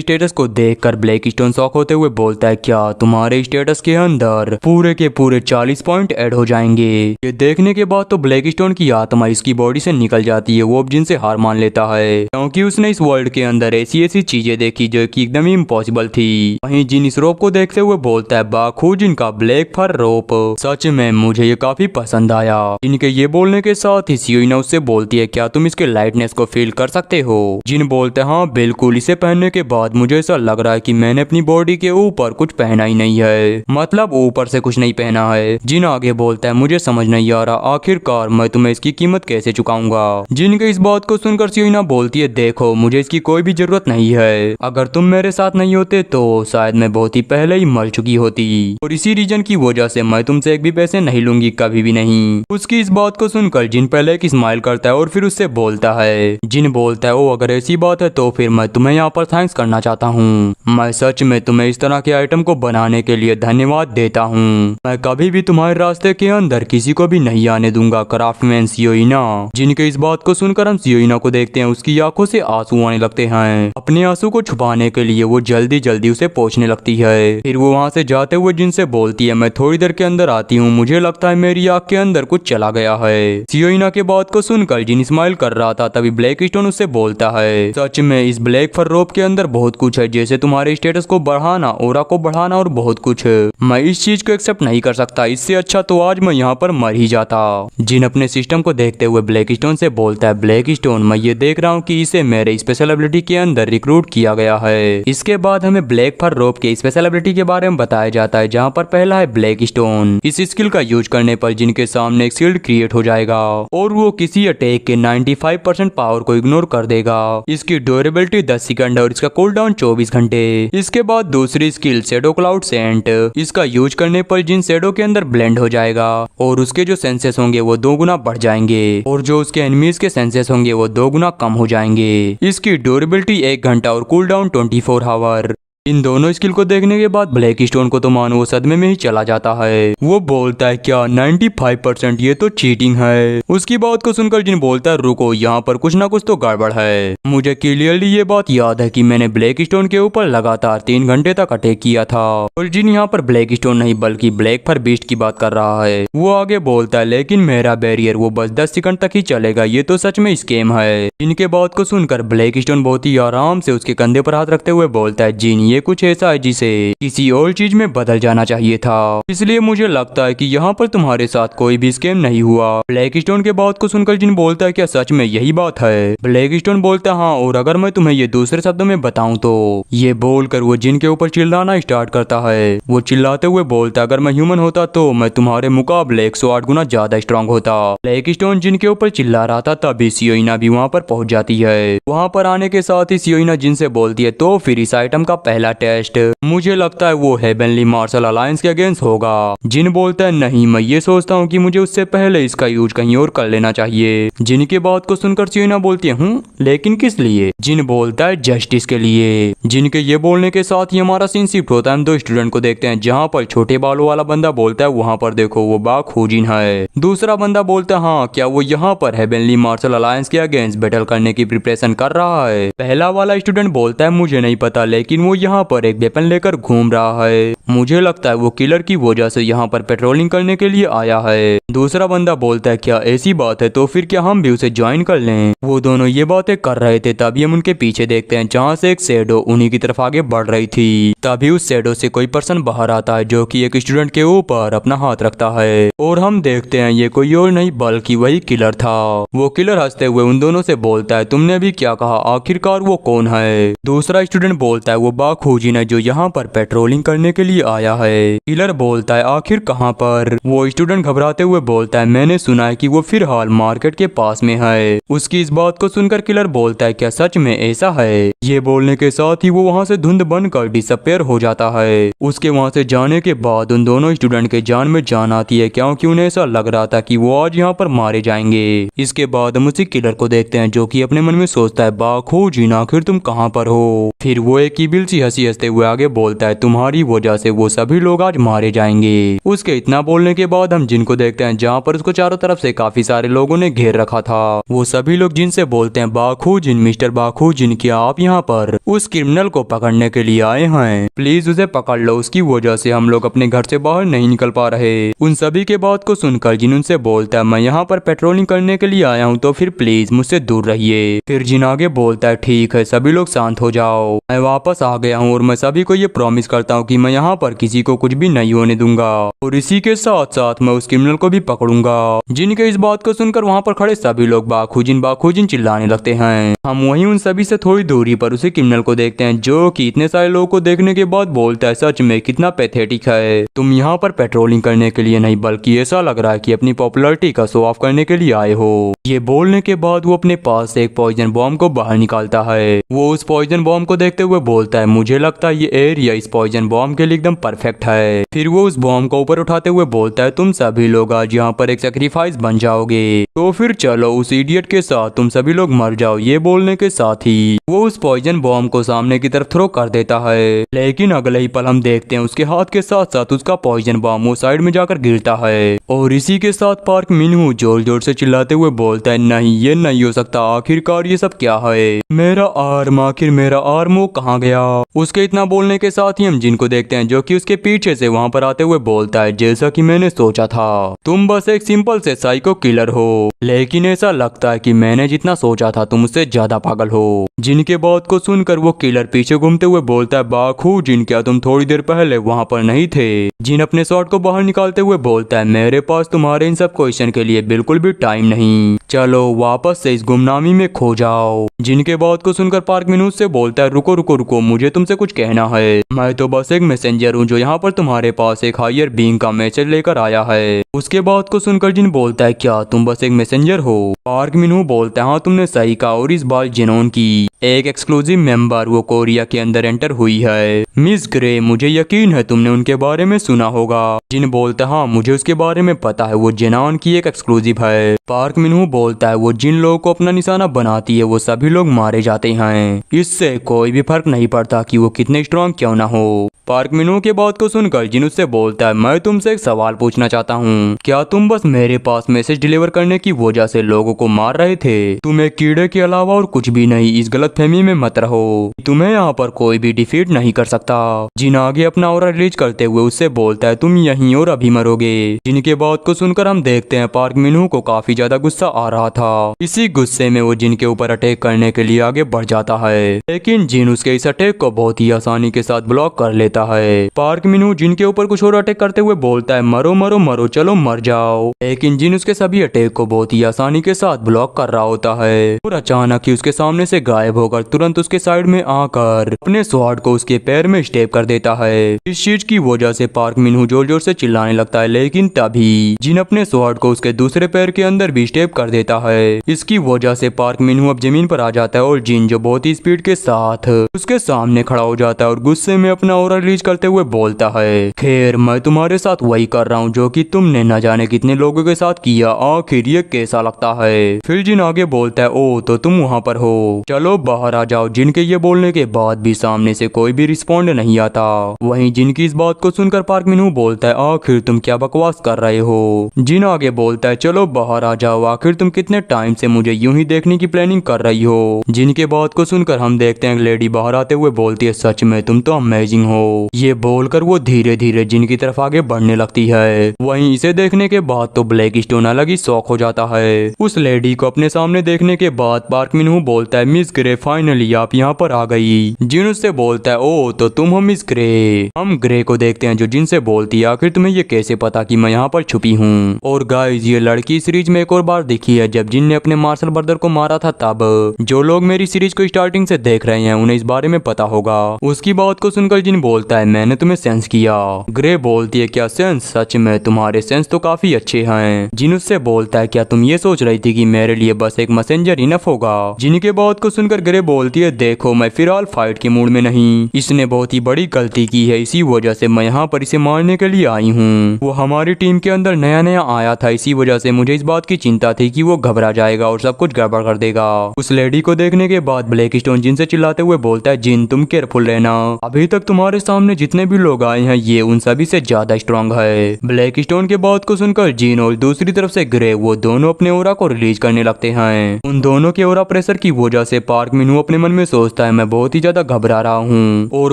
स्टेटस को देखकर ब्लैक स्टोन शॉक होते हुए बोलता है, क्या तुम्हारे स्टेटस के अंदर पूरे के पूरे 40 पॉइंट ऐड हो जाएंगे? ये देखने के बाद तो ब्लैक स्टोन की आत्मा इसकी बॉडी से निकल जाती है। वो अब जिन से हार मान लेता है, क्योंकि उसने इस वर्ल्ड के अंदर ऐसी ऐसी चीजें देखी जो कि एकदम ही इम्पॉसिबल थी। वहीं जिन इस रोप को देखते हुए बोलता है, बाखुजिन का ब्लैक फर रोप, सच में मुझे ये काफी पसंद आया। जिनके ये बोलने के साथ ही सियोइना उससे बोलती है, क्या तुम इसके लाइटनेस को फील कर सकते हो? जिन बोलते हैं, हाँ बिल्कुल, इसे पहनने के बाद मुझे ऐसा लग रहा है कि मैंने अपनी बॉडी के ऊपर कुछ पहना ही नहीं है, मतलब ऊपर से कुछ नहीं पहना है। जिन आगे बोलता है, मुझे समझ नहीं आ रहा आखिरकार मैं तुम्हें इसकी कीमत कैसे चुकाऊंगा? जिन के इस बात को सुनकर सियोइना बोलती है, देखो मुझे इसकी कोई भी जरूरत नहीं है, अगर तुम मेरे साथ नहीं होते तो शायद मैं बहुत ही पहले ही मर चुकी होती, और इसी रीजन की वजह से मैं तुमसे एक भी पैसे नहीं लूंगी, कभी भी नहीं। उसकी इस बात को सुनकर जिन पहले एक स्माइल करता है और फिर उससे बोलता है, जिन बोलता है, ओ अगर ऐसी बात है तो फिर मैं तुम्हें यहाँ पर थैंक्स करना चाहता हूँ। मैं सच में तुम्हें इस तरह के आइटम को बनाने के लिए धन्यवाद देता हूँ। मैं कभी भी तुम्हारे रास्ते के अंदर किसी को भी नहीं आने दूंगा, क्राफ्टमैन सियोइना। जिनके इस बात को सुनकर हम सियोइना को देखते हैं, उसकी आंखों से आंसू आने लगते हैं। अपने आंसू को छुपाने के लिए वो जल्दी जल्दी उसे पोंछने लगती है। फिर वो वहाँ से जाते हुए जिनसे बोलती है, मैं थोड़ी देर के अंदर आती हूँ, मुझे लगता है मेरी आँख के अंदर कुछ चला गया है। सियोइना के बात को सुनकर जिन स्माइल कर रहा था, तभी ब्लैक स्टोन उससे बोलता है, सच में इस ब्लैक फर रोप के अंदर बहुत कुछ है, जैसे तुम्हारे स्टेटस को बढ़ाना, ओरा को बढ़ाना और बहुत कुछ। मैं इस चीज को एक्सेप्ट नहीं कर सकता, इससे अच्छा तो आज मैं यहाँ पर मर ही जाता। जिन अपने सिस्टम को देखते हुए ब्लैक स्टोन से बोलता है, ब्लैक स्टोन मैं ये देख रहा हूँ कि इसे मेरे स्पेशल एबिलिटी के अंदर रिक्रूट किया गया है। इसके बाद हमें ब्लैक फर रोप के स्पेशल एबिलिटी के बारे में बताया जाता है, जहाँ पर पहला है ब्लैक स्टोन। इस स्किल का यूज करने पर जिनके सामने एक शील्ड क्रिएट हो जाएगा और वो किसी अटैक के 95% पावर को इग्नोर कर देगा। इसकी ड्यूरेबिलिटी 10 सेकंड और इसका कूल डाउन 24 घंटे। इसके बाद दूसरी स्किल शैडो क्लाउड सेंट। इसका यूज करने पर जिन शैडो के अंदर ब्लेंड हो जाएगा और उसके जो सेंसेस होंगे वो 2 गुना बढ़ जाएंगे और जो उसके एनिमीज के सेंसेस होंगे वो 2 गुना कम हो जाएंगे। इसकी ड्यूरेबिलिटी 1 घंटा और कूल डाउन 24 आवर। इन दोनों स्किल को देखने के बाद ब्लैक स्टोन को तो मानो वो सदमे में ही चला जाता है। वो बोलता है क्या 95% ये तो चीटिंग है। उसकी बात को सुनकर जिन बोलता है रुको यहाँ पर कुछ ना कुछ तो गड़बड़ है। मुझे क्लियरली ये बात याद है कि मैंने ब्लैक स्टोन के ऊपर लगातार 3 घंटे तक अटैक किया था। और जिन यहाँ पर ब्लैक स्टोन नहीं बल्कि ब्लैक फर बीस्ट की बात कर रहा है। वो आगे बोलता है लेकिन मेरा बैरियर वो बस 10 सेकंड तक ही चलेगा, ये तो सच में स्कैम है। इनके बात को सुनकर ब्लैक स्टोन बहुत ही आराम से उसके कंधे पर हाथ रखते हुए बोलता है जिन ये कुछ ऐसा है जिसे किसी और चीज में बदल जाना चाहिए था, इसलिए मुझे लगता है कि यहाँ पर तुम्हारे साथ कोई भी स्कैम नहीं हुआ। ब्लैक स्टोन के बात को सुनकर जिन बोलता है क्या सच में यही बात है। ब्लैक स्टोन बोलता है हाँ, और अगर मैं तुम्हें ये दूसरे शब्दों में बताऊं तो। ये बोलकर वो जिन के ऊपर चिल्लाना स्टार्ट करता है। वो चिल्लाते हुए बोलता अगर मैं ह्यूमन होता तो मैं तुम्हारे मुकाबले 108 गुना ज्यादा स्ट्रांग होता। ब्लैक स्टोन जिन के ऊपर चिल्ला रहा था तभी सियोइना भी वहाँ पर पहुंच जाती है। वहाँ पर आने के साथ ही सियोइना जिन से बोलती है तो फिर इस आइटम का पहला टेस्ट मुझे लगता है वो हेवनली मार्शल अलायंस के अगेंस्ट होगा। जिन बोलता है नहीं, मैं ये सोचता हूँ कि मुझे उससे पहले इसका यूज कहीं और कर लेना चाहिए। जिन की बात को सुनकर सियोइना बोलती है लेकिन किस लिए। जिन बोलता है जस्टिस के लिए। जिनके ये बोलने के साथ ही हमारा सीन शिफ्ट होता है। हम दो स्टूडेंट को देखते हैं जहाँ पर छोटे बालों वाला बंदा बोलता है वहाँ पर देखो वो बा खोजिन है। दूसरा बंदा बोलता है हाँ, क्या वो यहाँ पर हेवनली मार्शल अलायंस के अगेंस्ट बैटल करने की प्रिपरेशन कर रहा है। पहला वाला स्टूडेंट बोलता है मुझे नहीं पता, लेकिन वो यहाँ पर एक वेपन लेकर घूम रहा है। मुझे लगता है वो किलर की वजह से यहाँ पर पेट्रोलिंग करने के लिए आया है। दूसरा बंदा बोलता है क्या ऐसी बात है, तो फिर क्या हम भी उसे ज्वाइन कर लें। वो दोनों ये बातें कर रहे थे तभी हम उनके पीछे देखते हैं जहाँ से एक शैडो उन्हीं की तरफ आगे बढ़ रही थी। तभी उस शैडो से कोई पर्सन बाहर आता है जो कि एक स्टूडेंट के ऊपर अपना हाथ रखता है और हम देखते हैं ये कोई और नहीं बल्कि वही किलर था। वो किलर हंसते हुए उन दोनों से बोलता है तुमने भी क्या कहा, आखिरकार वो कौन है। दूसरा स्टूडेंट बोलता है वो बाखोजिन है जो यहाँ पर पेट्रोलिंग करने के लिए आया है। किलर बोलता है आखिर कहाँ पर। वो स्टूडेंट घबराते हुए बोलता है मैंने सुना है कि वो फिलहाल मार्केट के पास में है। उसकी इस बात को सुनकर किलर बोलता है क्या सच में ऐसा है। ये बोलने के साथ ही वो वहाँ से धुंध बनकर डिसअपेयर हो जाता है। उसके वहाँ से जाने के बाद उन दोनों स्टूडेंट के जान में जान आती है क्योंकि उन्हें ऐसा लग रहा था कि वो आज यहाँ पर मारे जाएंगे। इसके बाद हम उसी किलर को देखते हैं जो कि अपने मन में सोचता है बाखोजिन आखिर तुम कहाँ पर हो। फिर वो एक ईविल सी हंसी हंसते हुए आगे बोलता है तुम्हारी वजह से वो सभी लोग आज मारे जाएंगे। उसके इतना बोलने के बाद हम जिनको देखते हैं जहाँ पर उसको चारों तरफ से काफी सारे लोगों ने घेर रखा था। वो सभी लोग जिनसे बोलते हैं बाखोजिन मिस्टर बाखोजिन क्या आप यहाँ पर उस क्रिमिनल को पकड़ने के लिए आए हैं, प्लीज उसे पकड़ लो, उसकी वजह से हम लोग अपने घर से बाहर नहीं निकल पा रहे। उन सभी के बात को सुनकर जिन उनसे बोलता है मैं यहाँ पर पेट्रोलिंग करने के लिए आया हूँ तो फिर प्लीज मुझसे दूर रहिए। फिर जिन आगे बोलता है ठीक है सभी लोग शांत हो जाओ, मैं वापस आ गया हूँ और मैं सभी को ये प्रॉमिस करता हूँ कि मैं यहाँ पर किसी को कुछ भी नहीं होने दूंगा और इसी के साथ साथ मैं उस क्रिमिनल को भी पकड़ूंगा। जिनके इस बात को सुनकर वहाँ पर खड़े सभी लोग बाखोजिन चिल्लाने लगते हैं। हम वहीं उन सभी से थोड़ी दूरी पर उसी क्रिमिनल को देखते हैं जो कि इतने सारे लोगों को देखने के बाद बोलता है सच में कितना पैथेटिक है, तुम यहाँ पर पेट्रोलिंग करने के लिए नहीं बल्कि ऐसा लग रहा है कि अपनी पॉपुलैरिटी का शो ऑफ करने के लिए आए हो। ये बोलने के बाद वो अपने पास से एक पॉइजन बॉम्ब को बाहर निकालता है। वो उस पॉइजन बॉम्ब को देखते हुए बोलता है मुझे लगता है ये एरिया इस पॉइजन बॉम्ब के लिए एकदम परफेक्ट है। फिर वो उस बॉम्ब को ऊपर उठाते हुए बोलता है तुम सभी लोग आज यहाँ पर एक सेक्रीफाइस बन जाओगे, तो फिर चलो उस इडियट के साथ तुम सभी लोग मर जाओ। ये बोलने के साथ ही वो उस पॉइजन बॉम्ब को सामने की तरफ थ्रो कर देता है, लेकिन अगले ही पल हम देखते हैं उसके हाथ के साथ साथ उसका पॉइजन बॉम्ब वो साइड में जाकर गिरता है और इसी के साथ पार्क मिनहू जोर जोर से चिल्लाते हुए बोलता है नहीं ये नहीं हो सकता, आखिरकार ये सब क्या है, मेरा आर्म आखिर मेरा आर्म वो कहाँ गया। उसके इतना बोलने के साथ ही हम जिनको देखते हैं जो कि उसके पीछे से वहाँ पर आते हुए बोलता है जैसा कि मैंने सोचा था तुम बस एक सिंपल से साइको किलर हो, लेकिन ऐसा लगता है कि मैंने जितना सोचा था तुम उससे ज्यादा पागल हो। जिनके बात को सुनकर वो किलर पीछे घूमते हुए बोलता है बाखोजिन क्या तुम थोड़ी देर पहले वहाँ पर नहीं थे। जिन अपने शॉट को बाहर निकालते हुए बोलता है मेरे पास तुम्हारे इन सब क्वेश्चन के लिए बिल्कुल भी टाइम नहीं, चलो वापस से इस गुमनामी में खो जाओ। जिनके बात को सुनकर पार्क मिनहू से बोलता है रुको रुको रुको मुझे तुमसे कुछ कहना है, मैं तो बस एक मैसेंजर हूँ जो यहाँ पर तुम्हारे पास एक हायर बीइंग का मैसेज लेकर आया है। उसके बात को सुनकर जिन बोलता है क्या तुम बस एक मैसेंजर हो। पार्क मिनहू बोलता है हाँ तुमने सही कहा और इस बार जिनोन की एक एक्सक्लूसिव मेंबर वो कोरिया के अंदर एंटर हुई है। मिस ग्रे, मुझे यकीन है तुमने उनके बारे में सुना होगा। जिन बोलता हाँ मुझे उसके बारे में पता है, वो जेनान की एक एक्सक्लूसिव है। पार्क मिनहू बोलता है वो जिन लोगों को अपना निशाना बनाती है वो सभी लोग मारे जाते हैं, इससे कोई भी फर्क नहीं पड़ता कि वो कितने स्ट्रांग क्यों ना हो। पार्क मिनहू के बात को सुनकर जिन उससे बोलता है मैं तुमसे एक सवाल पूछना चाहता हूँ, क्या तुम बस मेरे पास मैसेज डिलीवर करने की वजह से लोगों को मार रहे थे? तुम एक कीड़े के अलावा और कुछ भी नहीं, इस गलतफहमी में मत रहो। तुम्हें यहाँ पर कोई भी डिफीट नहीं कर सकता। जिन आगे अपना ऑरा रिलीज करते हुए उससे बोलता है तुम यहीं और अभी मरोगे। जिनके बात को सुनकर हम देखते हैं पार्क मिनहू को काफी ज्यादा गुस्सा आ रहा था। इसी गुस्से में वो जिन के ऊपर अटैक करने के लिए आगे बढ़ जाता है, लेकिन जिन उसके इस अटैक को बहुत ही आसानी के साथ ब्लॉक कर लेता है। पार्क मिनहू जिन के ऊपर कुछ और अटैक करते हुए बोलता है मरो मरो मरो, चलो मर जाओ, लेकिन जिन उसके सभी अटैक को बहुत ही आसानी के साथ ब्लॉक कर रहा होता है और अचानक ही उसके सामने से गायब होकर तुरंत उसके साइड में आकर अपने स्वॉर्ड को उसके पैर में स्टेप कर देता है। इस चीज की वजह से पार्क मिनहू जोर जोर से चिल्लाने लगता है, लेकिन तभी जिन अपने स्वॉर्ड को उसके दूसरे पैर के अंदर भी स्टेप कर देता है। इसकी वजह से पार्क मिनहू अब जमीन पर आ जाता है और जिन जो बहुत ही स्पीड के साथ उसके सामने खड़ा हो जाता है और गुस्से में अपना ऑरा रिलीज करते हुए बोलता है खैर मैं तुम्हारे साथ वही कर रहा हूँ जो कि तुमने न जाने कितने लोगों के साथ किया, आखिर ये कैसा लगता है? फिर जिन आगे बोलता है ओ तो तुम वहाँ पर हो, चलो बाहर आ जाओ। जिनके ये बोलने के बाद भी सामने से कोई भी रिस्पॉन्ड नहीं आता। वहीं जिनकी इस बात को सुनकर पार्क मिनहू बोलता है आखिर तुम क्या बकवास कर रहे हो? जिन आगे बोलता है चलो बाहर आ जाओ, आखिर तुम कितने टाइम से मुझे यूं ही देखने की प्लानिंग कर रही हो? जिनके बात को सुनकर हम देखते हैं लेडी बाहर आते हुए बोलती है सच में तुम तो अमेजिंग हो। ये बोलकर वो धीरे धीरे जिन की तरफ आगे बढ़ने लगती है। वहीं इसे देखने के बाद तो ब्लैक स्टोन अलग ही शौक हो जाता है। उस लेडी को अपने सामने देखने के बाद पार्क मिनहू बोलता है मिस ग्रे फाइनली आप यहाँ पर आ गई। जिन उससे बोलता है ओ तो तुम हो मिस ग्रे। हम ग्रे को देखते हैं जो जिन से बोलती है आखिर तुम्हें ये कैसे पता कि मैं यहाँ पर छुपी हूँ? और गाइस ये लड़की सीरीज में एक और बार दिखी है जब जिन ने अपने मार्शल ब्रदर को मारा था तब। जो लोग मेरी सीरीज को स्टार्टिंग से देख रहे हैं उन्हें इस बारे में पता होगा। उसकी बात को सुनकर जिन बोलता है मैंने तुम्हें सेंस किया। ग्रे बोलती है क्या सेंस? सच में तुम्हारे सेंस तो काफी अच्छे हैं। जिन उससे बोलता है क्या तुम ये सोच रही थी कि मेरे लिए बस एक मैसेंजर इनफ होगा? जिनके बात को सुनकर ग्रे बोलती है देखो मैं फिलहाल फाइट के मूड में नहीं, इसने बहुत ही बड़ी गलती की है, इसी वजह से मैं यहाँ पर इसे मारने के लिए आई हूँ। वो हमारी टीम के अंदर नया नया आया था, इसी वजह से मुझे इस बात की चिंता थी कि वो घबरा जाएगा और सब कुछ गड़बड़ कर देगा। उस लेडी को देखने के बाद ब्लैक स्टोन जिन से चिल्लाते हुए बोलता है जिन तुम केयरफुल रहना, अभी तक तुम्हारे सामने जितने भी लोग आए हैं ये उन सभी से ज्यादा स्ट्रांग है। ब्लैक स्टोन के बात को सुनकर जिन और दूसरी तरफ से ग्रे वो दोनों अपने ओरा को रिलीज करने लगते हैं। उन दोनों के ओरा प्रेशर की वजह से पार्क मिनहू अपने मन में सोचता है मैं बहुत ही ज्यादा घबरा रहा हूँ और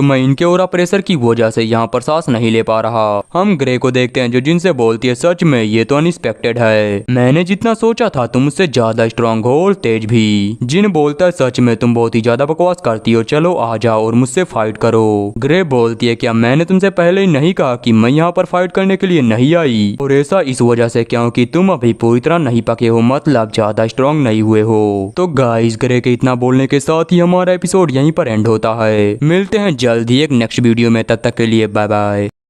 मैं इनके ओरा प्रेशर की वजह से यहाँ पर सांस नहीं ले पा रहा। हम ग्रे को देखते हैं जो जिन से बोलती है सच में ये तो अनएक्सपेक्टेड है, मैंने जितना सोचा था तुम उससे ज्यादा स्ट्रांग हो और तेज भी। जिन बोलता है सच में तुम बहुत ही ज्यादा बकवास करती हो, चलो आ जाओ और मुझसे फाइट करो। ग्रे बोलती है क्या मैंने तुमसे पहले ही नहीं कहा कि मैं यहाँ पर फाइट करने के लिए नहीं आई? और ऐसा इस वजह से क्योंकि तुम अभी पूरी तरह नहीं पके हो, मतलब ज्यादा स्ट्रांग नहीं हुए हो। तो गाइस ग्रे के इतना बोलने के साथ ही हमारा एपिसोड यहीं पर एंड होता है। मिलते हैं जल्द ही एक नेक्स्ट वीडियो में, तब तक के लिए बाय बाय।